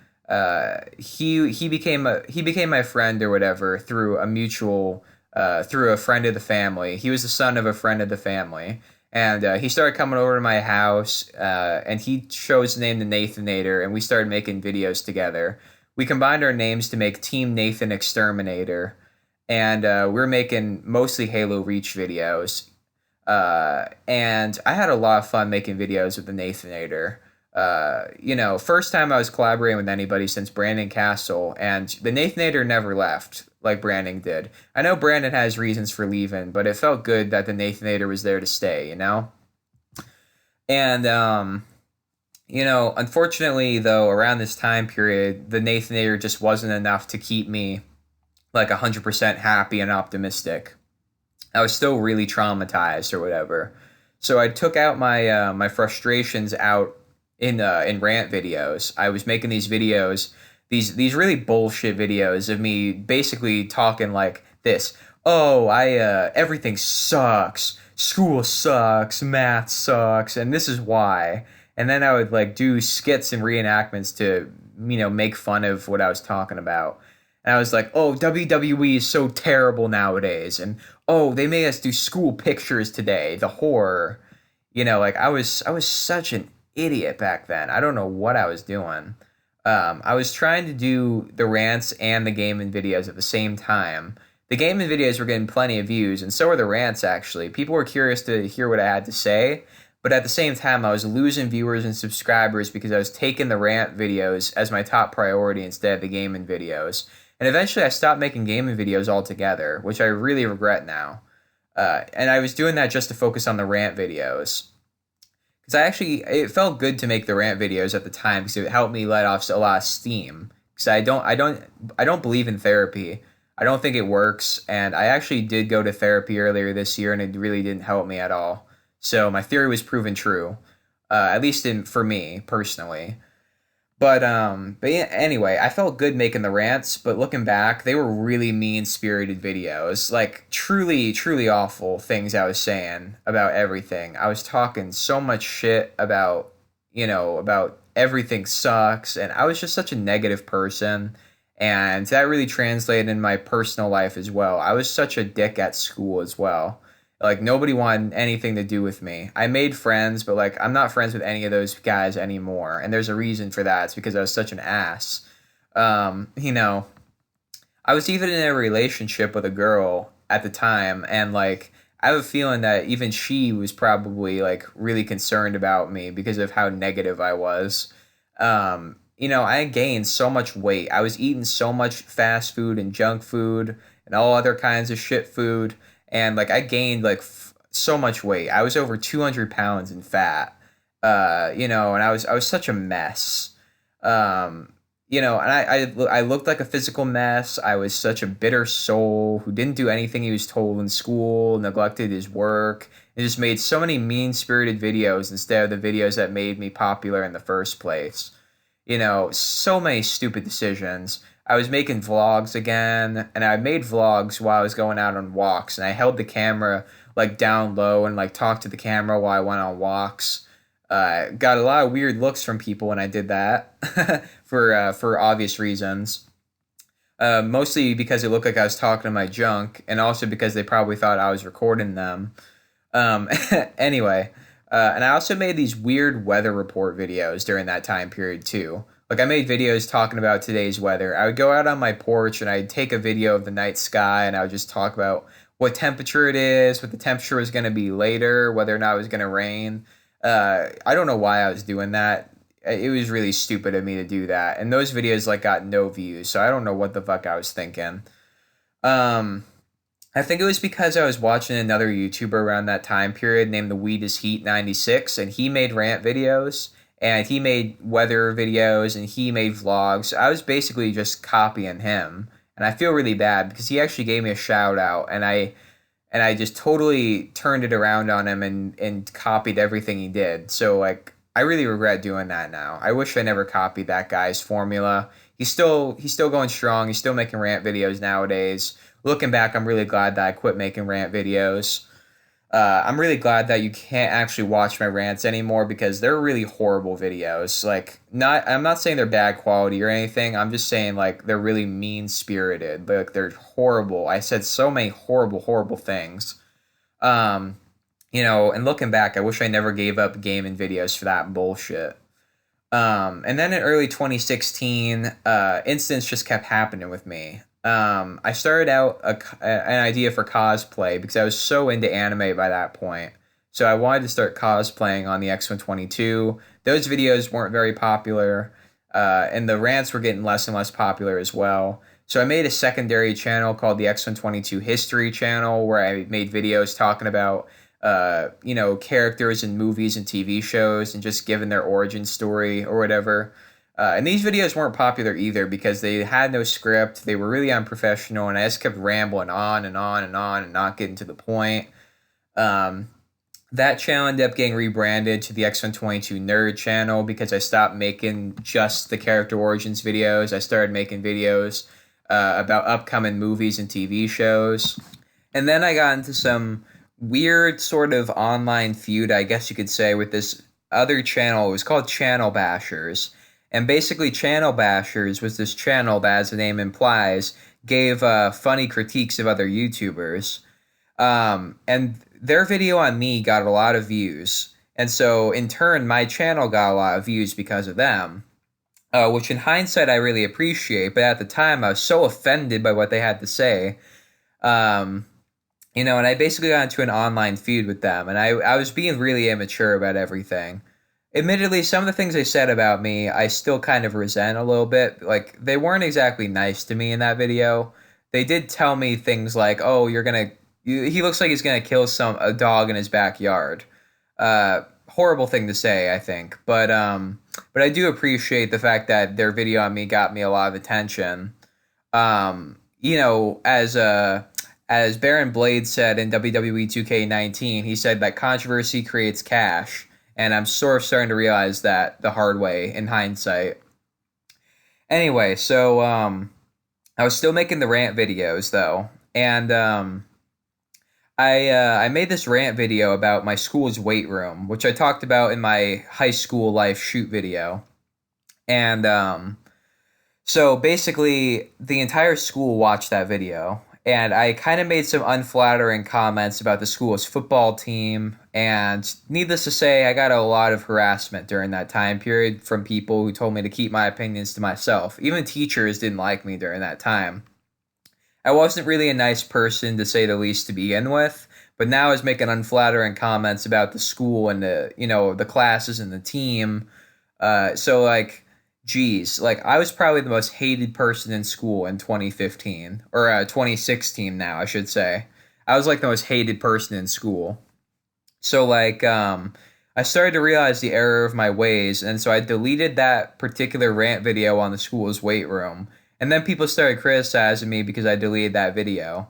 He became my friend or whatever through a friend of the family. He was the son of a friend of the family, and he started coming over to my house, and he chose the name the Nathanator, and we started making videos together. We combined our names to make Team Nathan Exterminator, and we were making mostly Halo Reach videos. And I had a lot of fun making videos with the Nathanator. First time I was collaborating with anybody since Brandon Castle, and the Nathanator never left like Brandon did. I know Brandon has reasons for leaving, but it felt good that the Nathanator was there to stay. And unfortunately though, around this time period, the Nathanator just wasn't enough to keep me like 100% happy and optimistic. I was still really traumatized or whatever. So I took out my frustrations out in rant videos. I was making these videos, these really bullshit videos of me basically talking like this. Oh, I everything sucks. School sucks, math sucks, and this is why. And then I would like do skits and reenactments to, make fun of what I was talking about. And I was like, "Oh, WWE is so terrible nowadays." And, "Oh, they made us do school pictures today. The horror." Like I was such an idiot back then. I don't know what I was doing. I was trying to do the rants and the gaming videos at the same time. The gaming videos were getting plenty of views, and so were the rants, actually. People were curious to hear what I had to say, but at the same time, I was losing viewers and subscribers because I was taking the rant videos as my top priority instead of the gaming videos. And eventually, I stopped making gaming videos altogether, which I really regret now. And I was doing that just to focus on the rant videos. Because it felt good to make the rant videos at the time because it helped me let off a lot of steam. Because I don't believe in therapy. I don't think it works, and I actually did go to therapy earlier this year, and it really didn't help me at all. So my theory was proven true, at least for me personally. But yeah, anyway, I felt good making the rants, but looking back, they were really mean-spirited videos. Like truly, truly awful things I was saying about everything. I was talking so much shit about everything sucks, and I was just such a negative person. And that really translated in my personal life as well. I was such a dick at school as well. Like nobody wanted anything to do with me. I made friends, but like I'm not friends with any of those guys anymore. And there's a reason for that. It's because I was such an ass. You know, I was even in a relationship with a girl at the time, and like I have a feeling that even she was probably like really concerned about me because of how negative I was. I gained so much weight. I was eating so much fast food and junk food and all other kinds of shit food, and like I gained like so much weight. I was over 200 pounds in fat. And I was such a mess. And I looked like a physical mess. I was such a bitter soul who didn't do anything he was told in school, neglected his work, and just made so many mean-spirited videos instead of the videos that made me popular in the first place. So many stupid decisions. I was making vlogs again, and I made vlogs while I was going out on walks, and I held the camera like down low and like talked to the camera while I went on walks. Got a lot of weird looks from people when I did that, for obvious reasons. Mostly because it looked like I was talking to my junk, and also because they probably thought I was recording them. Um, anyway, and I also made these weird weather report videos during that time period too. Like I made videos talking about today's weather. I would go out on my porch and I'd take a video of the night sky and I would just talk about what temperature it is, what the temperature was going to be later, whether or not it was going to rain. I don't know why I was doing that. It was really stupid of me to do that. And those videos like got no views, so I don't know what the fuck I was thinking. Um, I think it was because I was watching another YouTuber around that time period named the Weed is Heat 96, and he made rant videos and he made weather videos and he made vlogs. I was basically just copying him, and I feel really bad because he actually gave me a shout out, and I just totally turned it around on him and copied everything he did. So like I really regret doing that now. I wish I never copied that guy's formula. He's still going strong. He's still making rant videos nowadays. Looking back, I'm really glad that I quit making rant videos. I'm really glad that you can't actually watch my rants anymore because they're really horrible videos. Like, I'm not saying they're bad quality or anything. I'm just saying like they're really mean spirited. Like they're horrible. I said so many horrible, horrible things. Um, and looking back, I wish I never gave up gaming videos for that bullshit. And then in early 2016, incidents just kept happening with me. I started out an idea for cosplay because I was so into anime by that point. So I wanted to start cosplaying on the X122. Those videos weren't very popular, and the rants were getting less and less popular as well. So I made a secondary channel called the X122 History Channel where I made videos talking about characters in movies and TV shows and just giving their origin story or whatever. And these videos weren't popular either because they had no script. They were really unprofessional, and I just kept rambling on and on and on and not getting to the point. Um, That channel ended up getting rebranded to the X122 Nerd channel because I stopped making just the character origins videos. I started making videos about upcoming movies and TV shows. And then I got into some weird sort of online feud, I guess you could say, with this other channel. It was called Channel Bashers. And basically, Channel Bashers was this channel that, as the name implies, gave funny critiques of other YouTubers. And their video on me got a lot of views. And so, in turn, my channel got a lot of views because of them, which in hindsight I really appreciate. But at the time, I was so offended by what they had to say. Um, and I basically got into an online feud with them, and I was being really immature about everything. Admittedly, some of the things they said about me, I still kind of resent a little bit. Like, they weren't exactly nice to me in that video. They did tell me things like, "Oh, he looks like he's gonna kill a dog in his backyard." Horrible thing to say, I think, but I do appreciate the fact that their video on me got me a lot of attention. As Baron Blade said in WWE 2K19, he said that controversy creates cash, and I'm sort of starting to realize that the hard way in hindsight. Anyway, so I was still making the rant videos though, and I made this rant video about my school's weight room, which I talked about in my high school life shoot video, and so basically the entire school watched that video, and I kind of made some unflattering comments about the school's football team. And needless to say, I got a lot of harassment during that time period from people who told me to keep my opinions to myself. Even teachers didn't like me during that time. I wasn't really a nice person, to say the least, to begin with. But now I was making unflattering comments about the school and the classes and the team. So like, geez, like I was probably the most hated person in school in 2015 or 2016 now, I should say. I was like the most hated person in school. So like I started to realize the error of my ways, and so I deleted that particular rant video on the school's weight room. And then people started criticizing me because I deleted that video.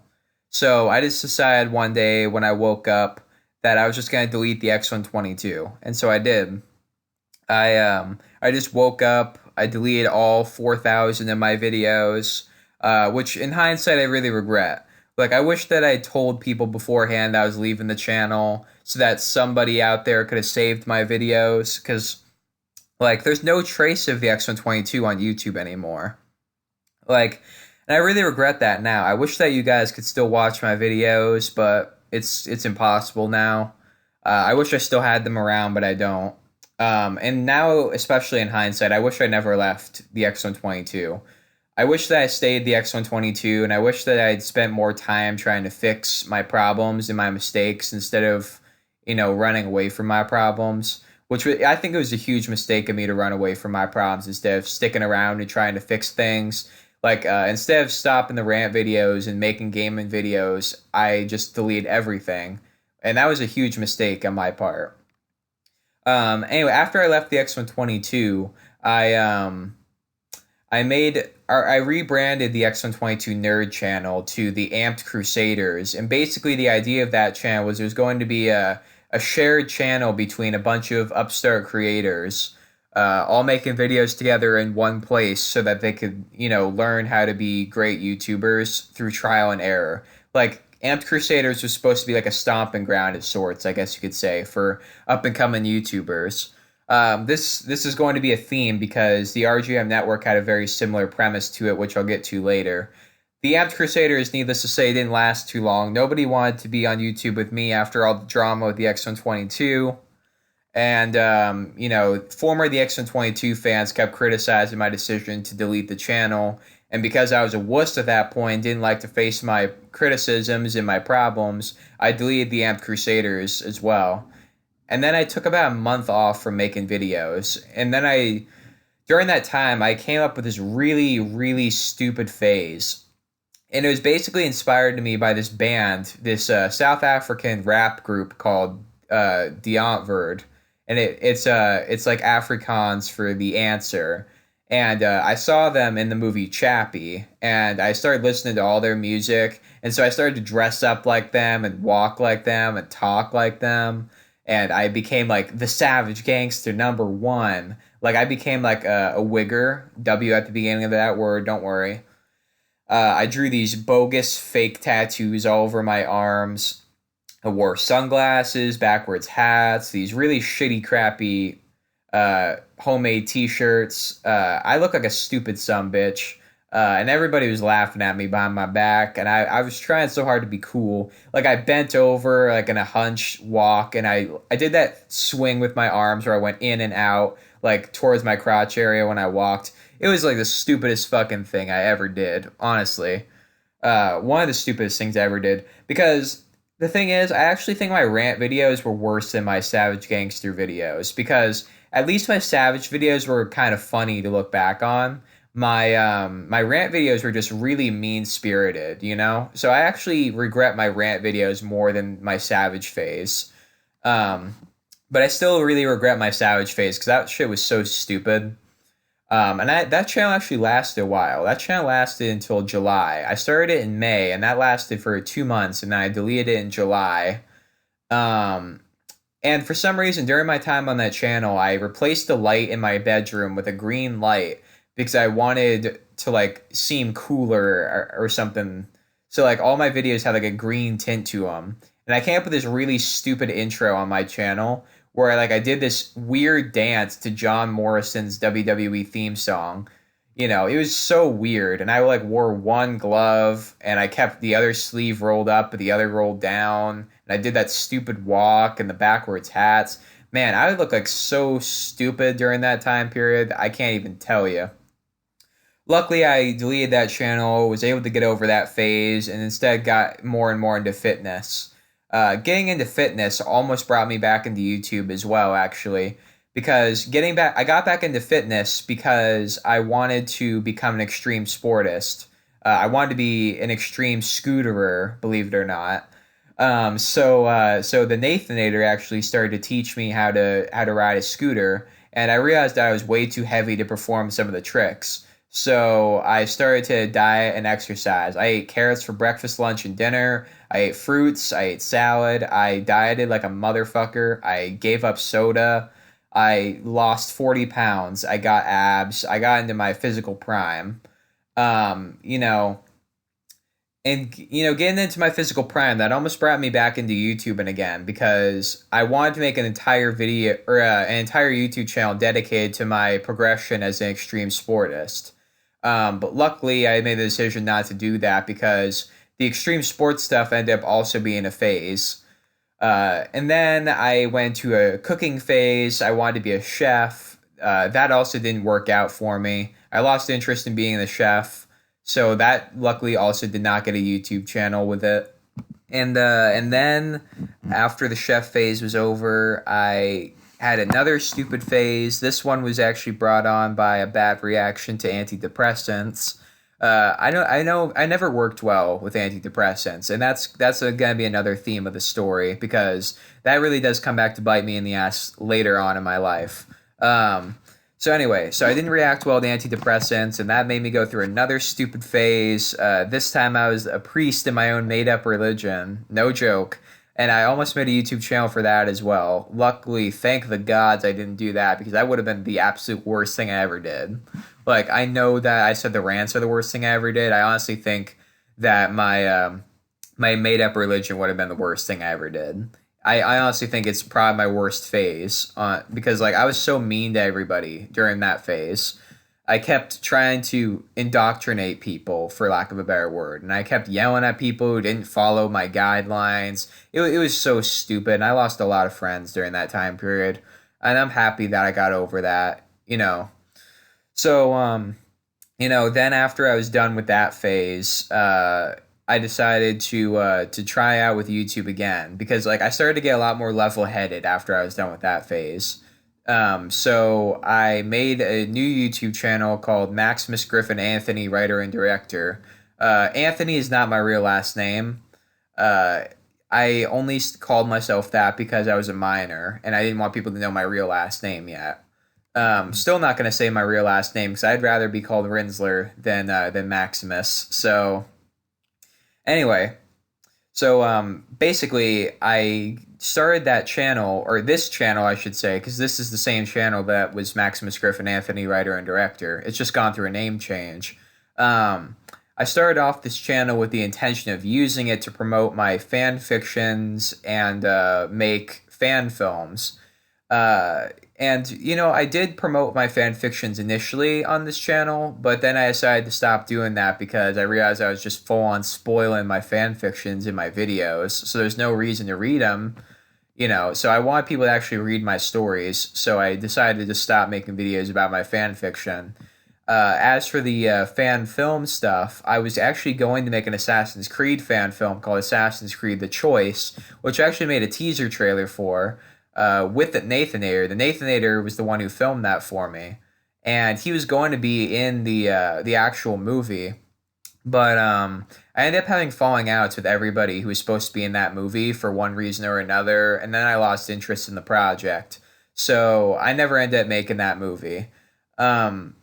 So I just decided one day when I woke up that I was just going to delete the X122. And so I did. I just woke up. I deleted all 4,000 of my videos, which in hindsight I really regret. Like, I wish that I told people beforehand I was leaving the channel so that somebody out there could have saved my videos, because like there's no trace of the X122 on YouTube anymore. Like, and I really regret that now. I wish that you guys could still watch my videos, but it's impossible now. I wish I still had them around, but I don't. And now, especially in hindsight, I wish I never left the X122. I wish that I stayed the X122, and I wish that I'd spent more time trying to fix my problems and my mistakes instead of, running away from my problems. I think it was a huge mistake of me to run away from my problems instead of sticking around and trying to fix things. Like, instead of stopping the rant videos and making gaming videos, I just deleted everything. And that was a huge mistake on my part. Anyway, after I left the X122, I rebranded the X122 Nerd channel to the Amped Crusaders, and basically the idea of that channel was there was going to be a shared channel between a bunch of upstart creators, all making videos together in one place so that they could, learn how to be great YouTubers through trial and error. Like, Amped Crusaders was supposed to be like a stomping ground of sorts, I guess you could say, for up and coming YouTubers. This is going to be a theme because the RGM network had a very similar premise to it, which I'll get to later. The Amped Crusaders, needless to say, didn't last too long. Nobody wanted to be on YouTube with me after all the drama with the X122. And, former the X122 fans kept criticizing my decision to delete the channel. And because I was a wuss at that point, didn't like to face my criticisms and my problems, I deleted the Amped Crusaders as well. And then I took about a month off from making videos. And then during that time, I came up with this really, really stupid phase. And it was basically inspired to me by this band, this South African rap group called Deontverd. And it's like Afrikaans for the answer. And I saw them in the movie Chappie, and I started listening to all their music. And so I started to dress up like them and walk like them and talk like them. and I became like the savage gangster #1. Like I became like a wigger, W at the beginning of that word. Don't worry. I drew these bogus fake tattoos all over my arms. I wore sunglasses, backwards hats, these really shitty, crappy homemade T-shirts. I look like a stupid sumbitch, and everybody was laughing at me behind my back. And I was trying so hard to be cool. Like I bent over, like in a hunch walk, and I did that swing with my arms where I went in and out, like towards my crotch area when I walked. It was like the stupidest fucking thing I ever did, honestly. One of the stupidest things I ever did because the thing is, I actually think my rant videos were worse than my Savage Gangster videos because at least my Savage videos were kind of funny to look back on. My rant videos were just really mean spirited, you know. So I actually regret my rant videos more than my Savage phase. Um, but I still really regret my Savage phase because that shit was so stupid. That channel actually lasted a while. That channel lasted until July. I started it in May, and that lasted for 2 months, and then I deleted it in July. Um, and for some reason, during my time on that channel, I replaced the light in my bedroom with a green light because I wanted to like seem cooler or something. So like all my videos had like a green tint to them, and I came up with this really stupid intro on my channel where like I did this weird dance to John Morrison's WWE theme song. You know, it was so weird, and I like wore one glove and I kept the other sleeve rolled up but the other rolled down, and I did that stupid walk and the backwards hats. Man, I would look like so stupid during that time period. I can't even tell you. Luckily, I deleted that channel, was able to get over that phase, and instead got more and more into fitness. Getting into fitness almost brought me back into YouTube as well, actually, because I got back into fitness because I wanted to become an extreme sportist. I wanted to be an extreme scooterer, believe it or not. So the Nathanator actually started to teach me how to ride a scooter, and I realized that I was way too heavy to perform some of the tricks. So I started to diet and exercise. I ate carrots for breakfast, lunch, and dinner. I ate fruits. I ate salad. I dieted like a motherfucker. I gave up soda. I lost 40 pounds. I got abs. I got into my physical prime. You know, and getting into my physical prime, that almost brought me back into YouTubing again because I wanted to make an entire video or an entire YouTube channel dedicated to my progression as an extreme sportist. But luckily, I made the decision not to do that because the extreme sports stuff ended up also being a phase. And then I went to a cooking phase. I wanted to be a chef. That also didn't work out for me. I lost interest in being a chef. So that luckily also did not get a YouTube channel with it. And then after the chef phase was over, I had another stupid phase. This one was actually brought on by a bad reaction to antidepressants. I never worked well with antidepressants, and that's gonna be another theme of the story because that really does come back to bite me in the ass later on in my life. So anyway, so I didn't react well to antidepressants, and that made me go through another stupid phase. This time I was a priest in my own made-up religion, no joke, and I almost made a YouTube channel for that as well. Luckily, thank the gods I didn't do that because that would have been the absolute worst thing I ever did. Like, I know that I said the rants are the worst thing I ever did. I honestly think that my made-up religion would have been the worst thing I ever did. I honestly think it's probably my worst phase because like I was so mean to everybody during that phase. I kept trying to indoctrinate people, for lack of a better word, and I kept yelling at people who didn't follow my guidelines. It was so stupid, and I lost a lot of friends during that time period, and I'm happy that I got over that, you know. So, then after I was done with that phase, I decided to try out with YouTube again because like I started to get a lot more level headed after I was done with that phase. So I made a new YouTube channel called Maximus Griffin Anthony, writer and director. Anthony is not my real last name. Uh, I only called myself that because I was a minor and I didn't want people to know my real last name yet. Still not gonna say my real last name because I'd rather be called Rinzler than Maximus. So anyway, So basically, I started that channel, or this channel, I should say, because this is the same channel that was Maximus Griffin Anthony, writer and director. It's just gone through a name change. Um, I started off this channel with the intention of using it to promote my fan fictions and make fan films. Uh, and I did promote my fan fictions initially on this channel, but then I decided to stop doing that because I realized I was just full on spoiling my fan fictions in my videos. So there's no reason to read them, So I want people to actually read my stories. So I decided to just stop making videos about my fan fiction. As for the fan film stuff, I was actually going to make an Assassin's Creed fan film called Assassin's Creed The Choice, which I actually made a teaser trailer for with the Nathanator. The Nathanator was the one who filmed that for me, and he was going to be in the actual movie. But I ended up having falling outs with everybody who was supposed to be in that movie for one reason or another, and then I lost interest in the project. So I never ended up making that movie. Um,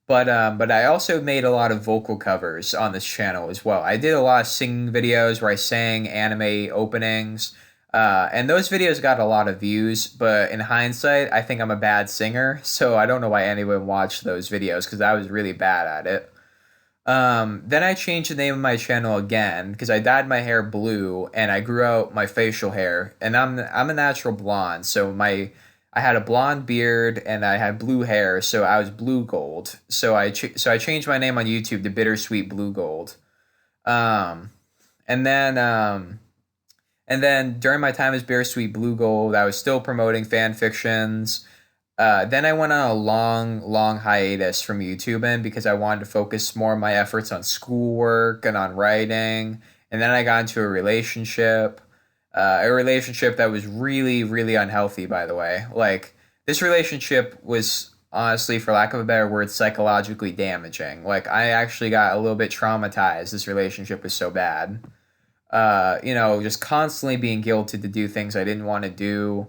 but I also made a lot of vocal covers on this channel as well. I did a lot of singing videos where I sang anime openings, and those videos got a lot of views. But in hindsight, I think I'm a bad singer, so I don't know why anyone watched those videos because I was really bad at it. Then I changed the name of my channel again because I dyed my hair blue and I grew out my facial hair, and I'm a natural blonde, so my I had a blonde beard and I had blue hair, so I was blue gold. So I changed my name on YouTube to Bittersweet Blue Gold. Um, and then during my time as Bittersweet Blue Gold, I was still promoting fan fictions. Then I went on a long, long hiatus from YouTubing because I wanted to focus more of my efforts on schoolwork and on writing. And then I got into a relationship that was really, really unhealthy, by the way. Like, this relationship was honestly, for lack of a better word, psychologically damaging. Like, I actually got a little bit traumatized. This relationship was so bad. Just constantly being guilted to do things I didn't want to do,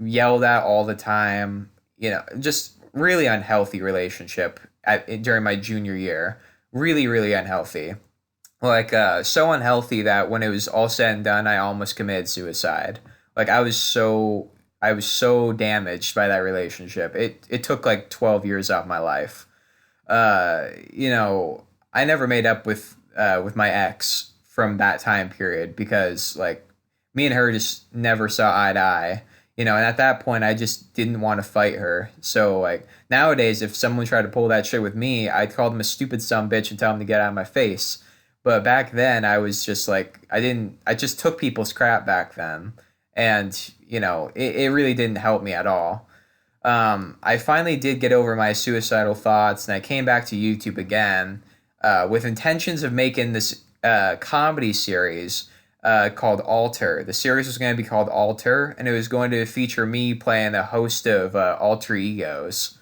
yelled at all the time, just really unhealthy relationship during my junior year. Really, really unhealthy. Like, so unhealthy that when it was all said and done, I almost committed suicide. Like, I was so damaged by that relationship. It took like 12 years off my life. Uh, you know, I never made up with my ex from that time period because like me and her just never saw eye to eye. And at that point I just didn't want to fight her. So like nowadays if someone tried to pull that shit with me, I'd call them a stupid son bitch and tell them to get out of my face. But back then I was just like I just took people's crap back then. And it really didn't help me at all. I finally did get over my suicidal thoughts and I came back to YouTube again with intentions of making this comedy series called Alter. The series was going to be called Alter, and it was going to feature me playing a host of alter egos.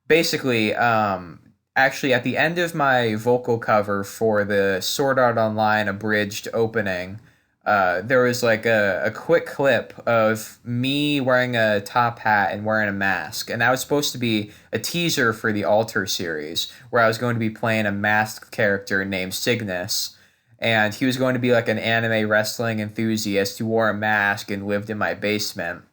Basically, actually, at the end of my vocal cover for the Sword Art Online abridged opening, there was like a quick clip of me wearing a top hat and wearing a mask. And that was supposed to be a teaser for the Alter series, where I was going to be playing a masked character named Cygnus. And he was going to be like an anime wrestling enthusiast who wore a mask and lived in my basement.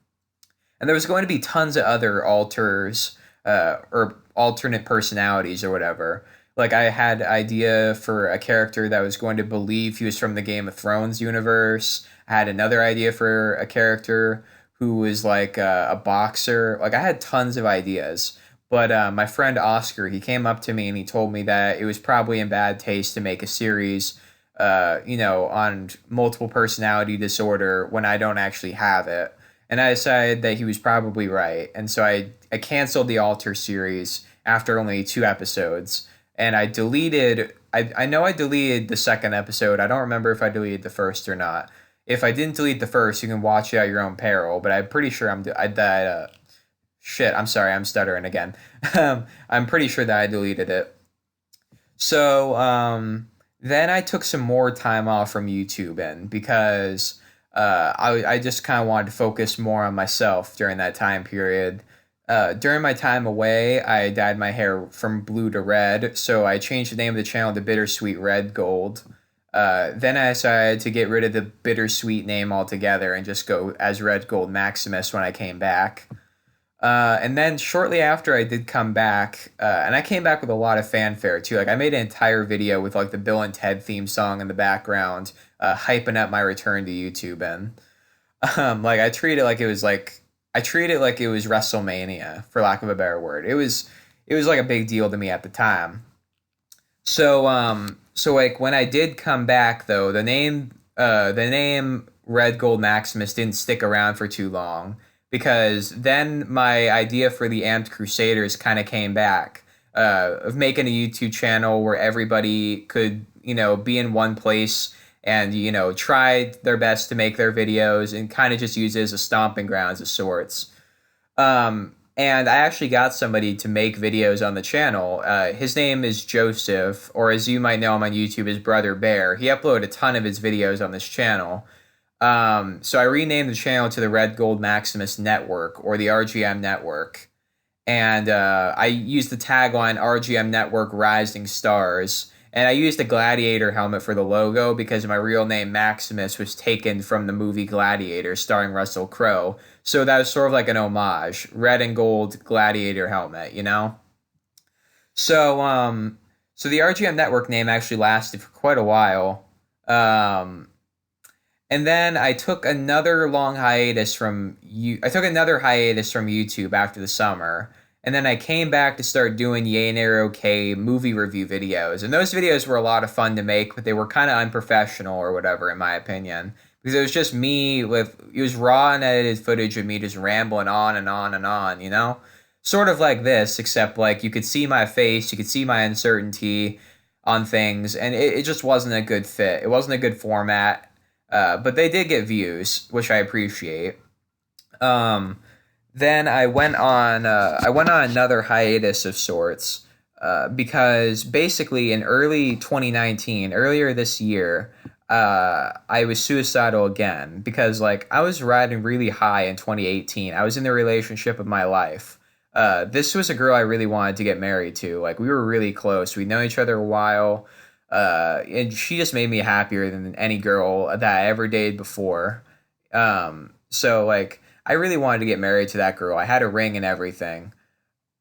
And there was going to be tons of other alters or alternate personalities or whatever. Like I had idea for a character that was going to believe he was from the Game of Thrones universe. I had another idea for a character who was like a boxer. Like I had tons of ideas. But my friend Oscar, he came up to me and he told me that it was probably in bad taste to make a series, on multiple personality disorder when I don't actually have it. And I decided that he was probably right. And so I canceled the Alter series after only 2 episodes. And I know I deleted the second episode. I don't remember if I deleted the first or not. If I didn't delete the first, you can watch it at your own peril. But I'm pretty sure shit, I'm sorry, I'm stuttering again. I'm pretty sure that I deleted it. So then I took some more time off from YouTube and because I just kind of wanted to focus more on myself during that time period. During my time away, I dyed my hair from blue to red, so I changed the name of the channel to Bittersweet Red Gold. Then I decided to get rid of the bittersweet name altogether and just go as Red Gold Maximus when I came back. And then shortly after I did come back, and I came back with a lot of fanfare too. Like I made an entire video with like the Bill and Ted theme song in the background, hyping up my return to YouTube. And like I treat it like it was WrestleMania, for lack of a better word. It was like a big deal to me at the time. So like when I did come back though, the name Red Gold Maximus didn't stick around for too long because then my idea for the Amped Crusaders kind of came back, of making a YouTube channel where everybody could, be in one place and, try their best to make their videos and kind of just use it as a stomping grounds of sorts. And I actually got somebody to make videos on the channel. His name is Joseph, or as you might know him on YouTube, his brother Bear. He uploaded a ton of his videos on this channel. So I renamed the channel to the Red Gold Maximus Network, or the RGM Network. And I used the tagline RGM Network Rising Stars. And I used a gladiator helmet for the logo because my real name Maximus was taken from the movie Gladiator starring Russell Crowe. So that was sort of like an homage, red and gold gladiator helmet, you know? So the RGM Network name actually lasted for quite a while. Um, and then I took another long hiatus from I took another hiatus from YouTube after the summer. And then I came back to start doing Yay and OK movie review videos. And those videos were a lot of fun to make, but they were kind of unprofessional or whatever, in my opinion. Because it was just me it was raw and edited footage of me just rambling on and on and on, you know? Sort of like this, except like you could see my face, you could see my uncertainty on things, and it just wasn't a good fit. It wasn't a good format, but they did get views, which I appreciate. Um, then I went on another hiatus of sorts, because basically in early 2019, earlier this year, I was suicidal again because like I was riding really high in 2018. I was in the relationship of my life. This was a girl I really wanted to get married to. Like we were really close. We'd known each other a while. And she just made me happier than any girl that I ever dated before. So like I really wanted to get married to that girl. I had a ring and everything.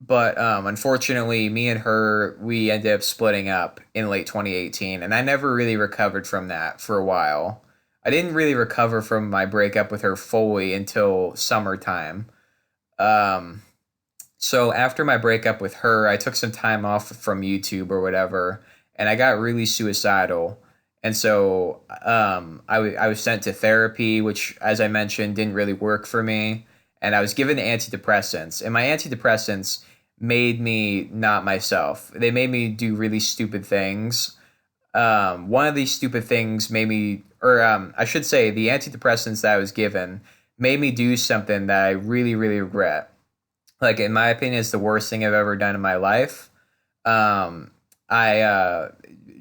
But unfortunately, me and her, we ended up splitting up in late 2018, and I never really recovered from that for a while. I didn't really recover from my breakup with her fully until summertime. Um, so after my breakup with her, I took some time off from YouTube or whatever, and I got really suicidal. And so I was sent to therapy, which, as I mentioned, didn't really work for me. And I was given antidepressants, and my antidepressants made me not myself. They made me do really stupid things. One of these stupid things made me, or I should say, the antidepressants that I was given made me do something that I really, really regret. Like, in my opinion, it's the worst thing I've ever done in my life. I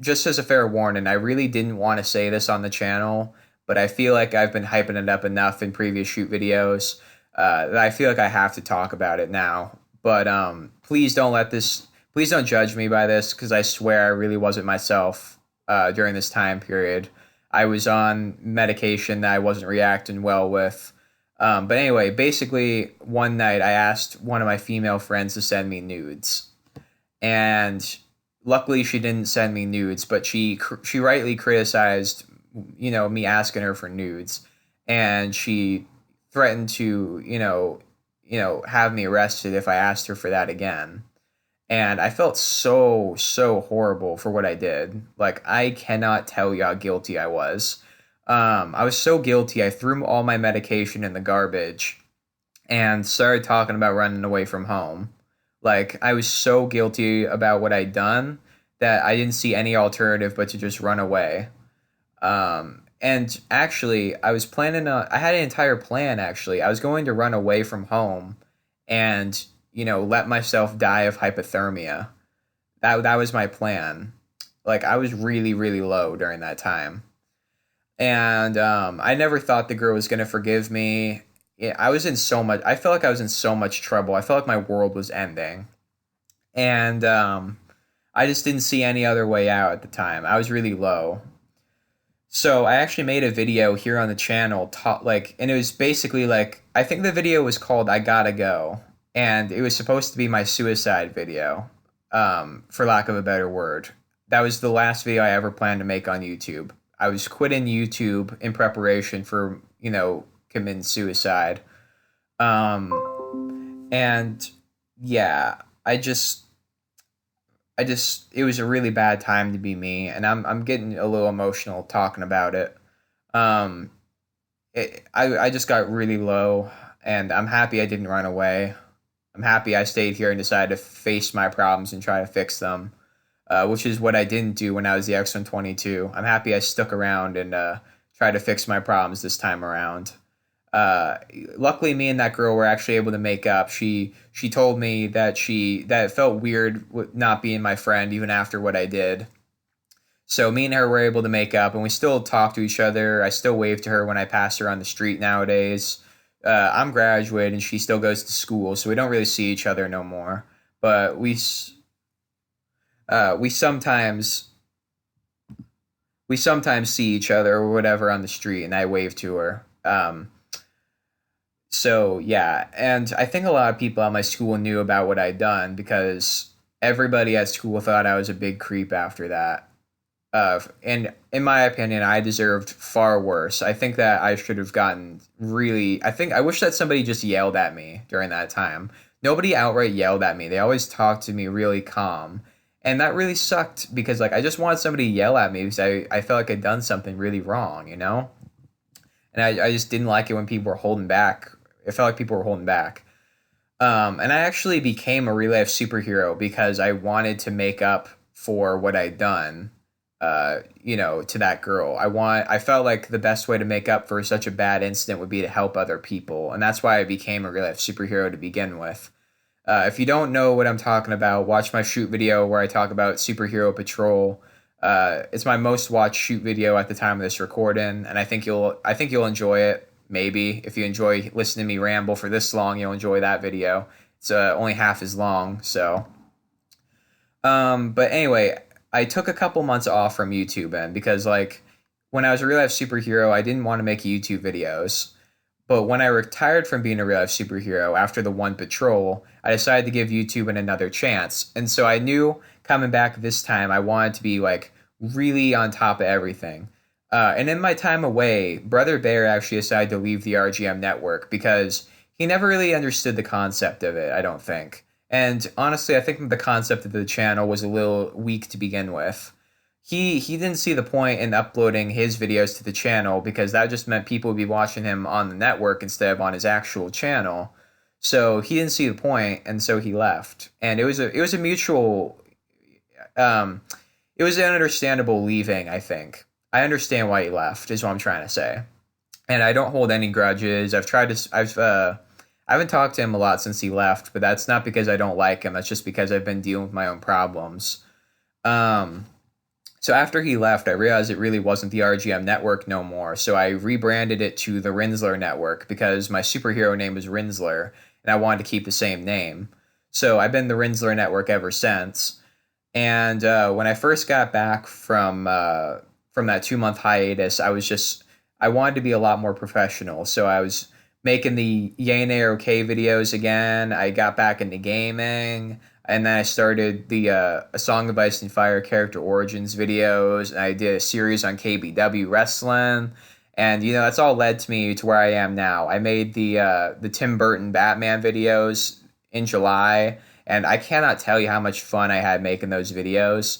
Just as a fair warning, I really didn't want to say this on the channel, but I feel like I've been hyping it up enough in previous shoot videos, that I feel like I have to talk about it now. But please don't judge me by this because I swear I really wasn't myself during this time period. I was on medication that I wasn't reacting well with. But anyway, basically, one night I asked one of my female friends to send me nudes, and luckily she didn't send me nudes, but she rightly criticized, me asking her for nudes, and she threatened to, have me arrested if I asked her for that again. And I felt so, so horrible for what I did. Like, I cannot tell you how guilty I was. I was so guilty, I threw all my medication in the garbage and started talking about running away from home. Like, I was so guilty about what I'd done that I didn't see any alternative but to just run away. And actually, I had an entire plan actually. I was going to run away from home and, let myself die of hypothermia. That was my plan. Like, I was really, really low during that time. And I never thought the girl was going to forgive me. Yeah, I felt like I was in so much trouble. I felt like my world was ending. And I just didn't see any other way out at the time. I was really low. So I actually made a video here on the channel, and it was basically like I think the video was called "I Gotta Go," and it was supposed to be my suicide video, for lack of a better word. That was the last video I ever planned to make on YouTube. I was quitting YouTube in preparation for committing suicide, and yeah, it was a really bad time to be me, and I'm getting a little emotional talking about it. Um, I just got really low, and I'm happy I didn't run away. I'm happy I stayed here and decided to face my problems and try to fix them, which is what I didn't do when I was the X122. I'm happy I stuck around and tried to fix my problems this time around. uh, Luckily, me and that girl were actually able to make up. She told me that it felt weird not being my friend even after what I did. So me and her were able to make up, and we still talk to each other. I still wave to her when I pass her on the street nowadays. I'm graduated, and she still goes to school, so we don't really see each other no more. But we sometimes see each other or whatever on the street, and I wave to her. So yeah, and I think a lot of people at my school knew about what I'd done because everybody at school thought I was a big creep after that. And in my opinion, I deserved far worse. I think that I should have gotten really. I wish that somebody just yelled at me during that time. Nobody outright yelled at me. They always talked to me really calm, and that really sucked because like I just wanted somebody to yell at me because I felt like I'd done something really wrong, and I just didn't like it when people were holding back. It felt like people were holding back. And I actually became a real life superhero because I wanted to make up for what I'd done, to that girl. I felt like the best way to make up for such a bad incident would be to help other people. And that's why I became a real life superhero to begin with. If you don't know what I'm talking about, watch my shoot video where I talk about Superhero Patrol. It's my most watched shoot video at the time of this recording, and I think you'll enjoy it. Maybe if you enjoy listening to me ramble for this long, you'll enjoy that video. It's only half as long, so. But anyway, I took a couple months off from YouTube, and because like when I was a real life superhero, I didn't want to make YouTube videos. But when I retired from being a real life superhero after the one patrol, I decided to give YouTube another chance. And so I knew coming back this time, I wanted to be like really on top of everything. And in my time away, Brother Bear actually decided to leave the RGM network because he never really understood the concept of it, I don't think. And honestly, I think the concept of the channel was a little weak to begin with. He didn't see the point in uploading his videos to the channel because that just meant people would be watching him on the network instead of on his actual channel. So he didn't see the point, and so he left. And it was a mutual, um, it was an understandable leaving. I think I understand why he left. Is what I'm trying to say. And I don't hold any grudges. I haven't talked to him a lot since he left, but that's not because I don't like him. That's just because I've been dealing with my own problems. Um, so after he left, I realized it really wasn't the RGM network no more. So I rebranded it to the Rinzler network because my superhero name was Rinzler, and I wanted to keep the same name. So I've been the Rinzler network ever since. And when I first got back from that 2 month hiatus, I wanted to be a lot more professional. So I was making the Yay Nay or Okay videos again. I got back into gaming, and then I started the A Song of Ice and Fire character origins videos, and I did a series on KBW wrestling, and that's all led to me to where I am now. I made the Tim Burton Batman videos in July, and I cannot tell you how much fun I had making those videos.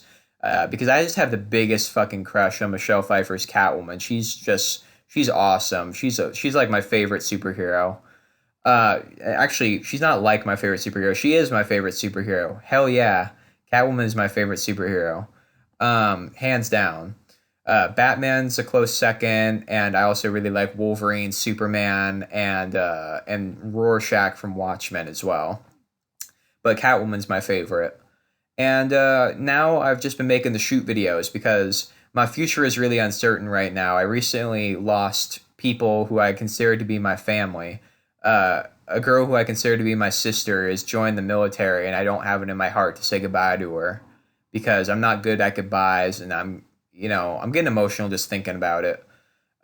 Because I just have the biggest fucking crush on Michelle Pfeiffer's Catwoman. She's awesome. She's like my favorite superhero. Actually, she's not like my favorite superhero. She is my favorite superhero. Hell yeah, Catwoman is my favorite superhero. Hands down. Batman's a close second, and I also really like Wolverine, Superman, and Rorschach from Watchmen as well. But Catwoman's my favorite. And now I've just been making the shoot videos because my future is really uncertain right now. I recently lost people who I considered to be my family. A girl who I consider to be my sister has joined the military, and I don't have it in my heart to say goodbye to her because I'm not good at goodbyes, and I'm getting emotional just thinking about it.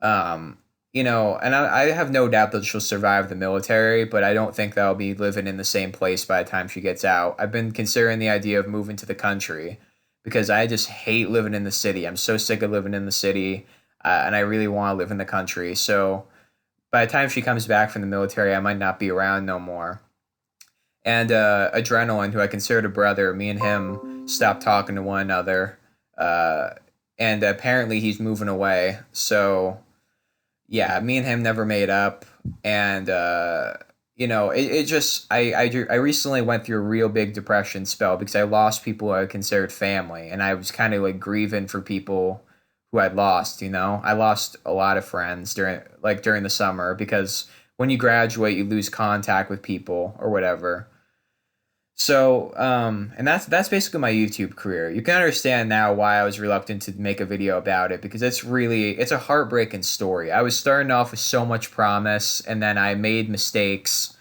Um, and I have no doubt that she'll survive the military, but I don't think that I'll be living in the same place by the time she gets out. I've been considering the idea of moving to the country because I just hate living in the city. I'm so sick of living in the city, and I really want to live in the country. So by the time she comes back from the military, I might not be around no more. And Adrenaline, who I considered a brother, me and him stopped talking to one another, uh, and apparently he's moving away. So yeah, me and him never made up, and it just I recently went through a real big depression spell because I lost people I considered family, and I was kind of like grieving for people who I'd lost. I lost a lot of friends during the summer because when you graduate, you lose contact with people or whatever. So, and that's basically my YouTube career. You can understand now why I was reluctant to make a video about it because it's a heartbreaking story. I was starting off with so much promise, and then I made mistakes,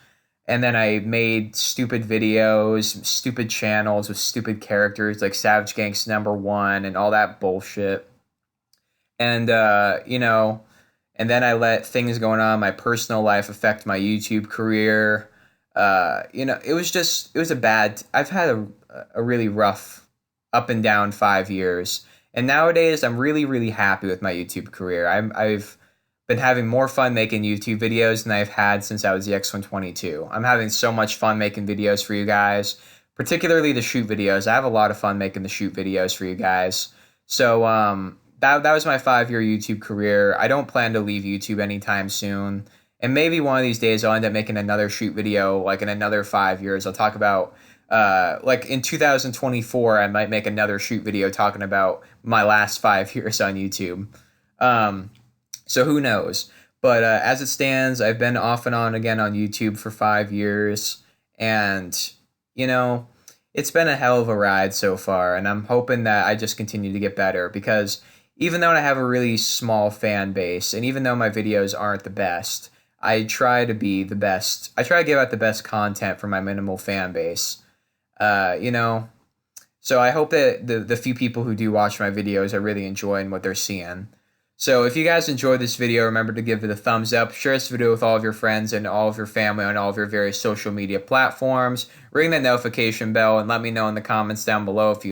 and then I made stupid videos, stupid channels with stupid characters like Savage Gangs Number One and all that bullshit. And and then I let things going on in my personal life affect my YouTube career. It was a bad. I've had a really rough up and down 5 years, and nowadays I'm really really happy with my YouTube career. I've been having more fun making YouTube videos than I've had since I was the X122. I'm having so much fun making videos for you guys, particularly the shoot videos. I have a lot of fun making the shoot videos for you guys. So that was my 5 year YouTube career. I don't plan to leave YouTube anytime soon. And maybe one of these days I'll end up making another shoot video, like in another 5 years. I'll talk about, like in 2024, I might make another shoot video talking about my last 5 years on YouTube. So who knows? But as it stands, I've been off and on again on YouTube for 5 years. And, you know, it's been a hell of a ride so far. And I'm hoping that I just continue to get better because even though I have a really small fan base, and even though my videos aren't the best, I try to be the best. I try to give out the best content for my minimal fan base. Uh, you know, so I hope that the few people who do watch my videos are really enjoying what they're seeing. So if you guys enjoyed this video, remember to give it a thumbs up, share this video with all of your friends and all of your family on all of your various social media platforms, ring that notification bell, and let me know in the comments down below if you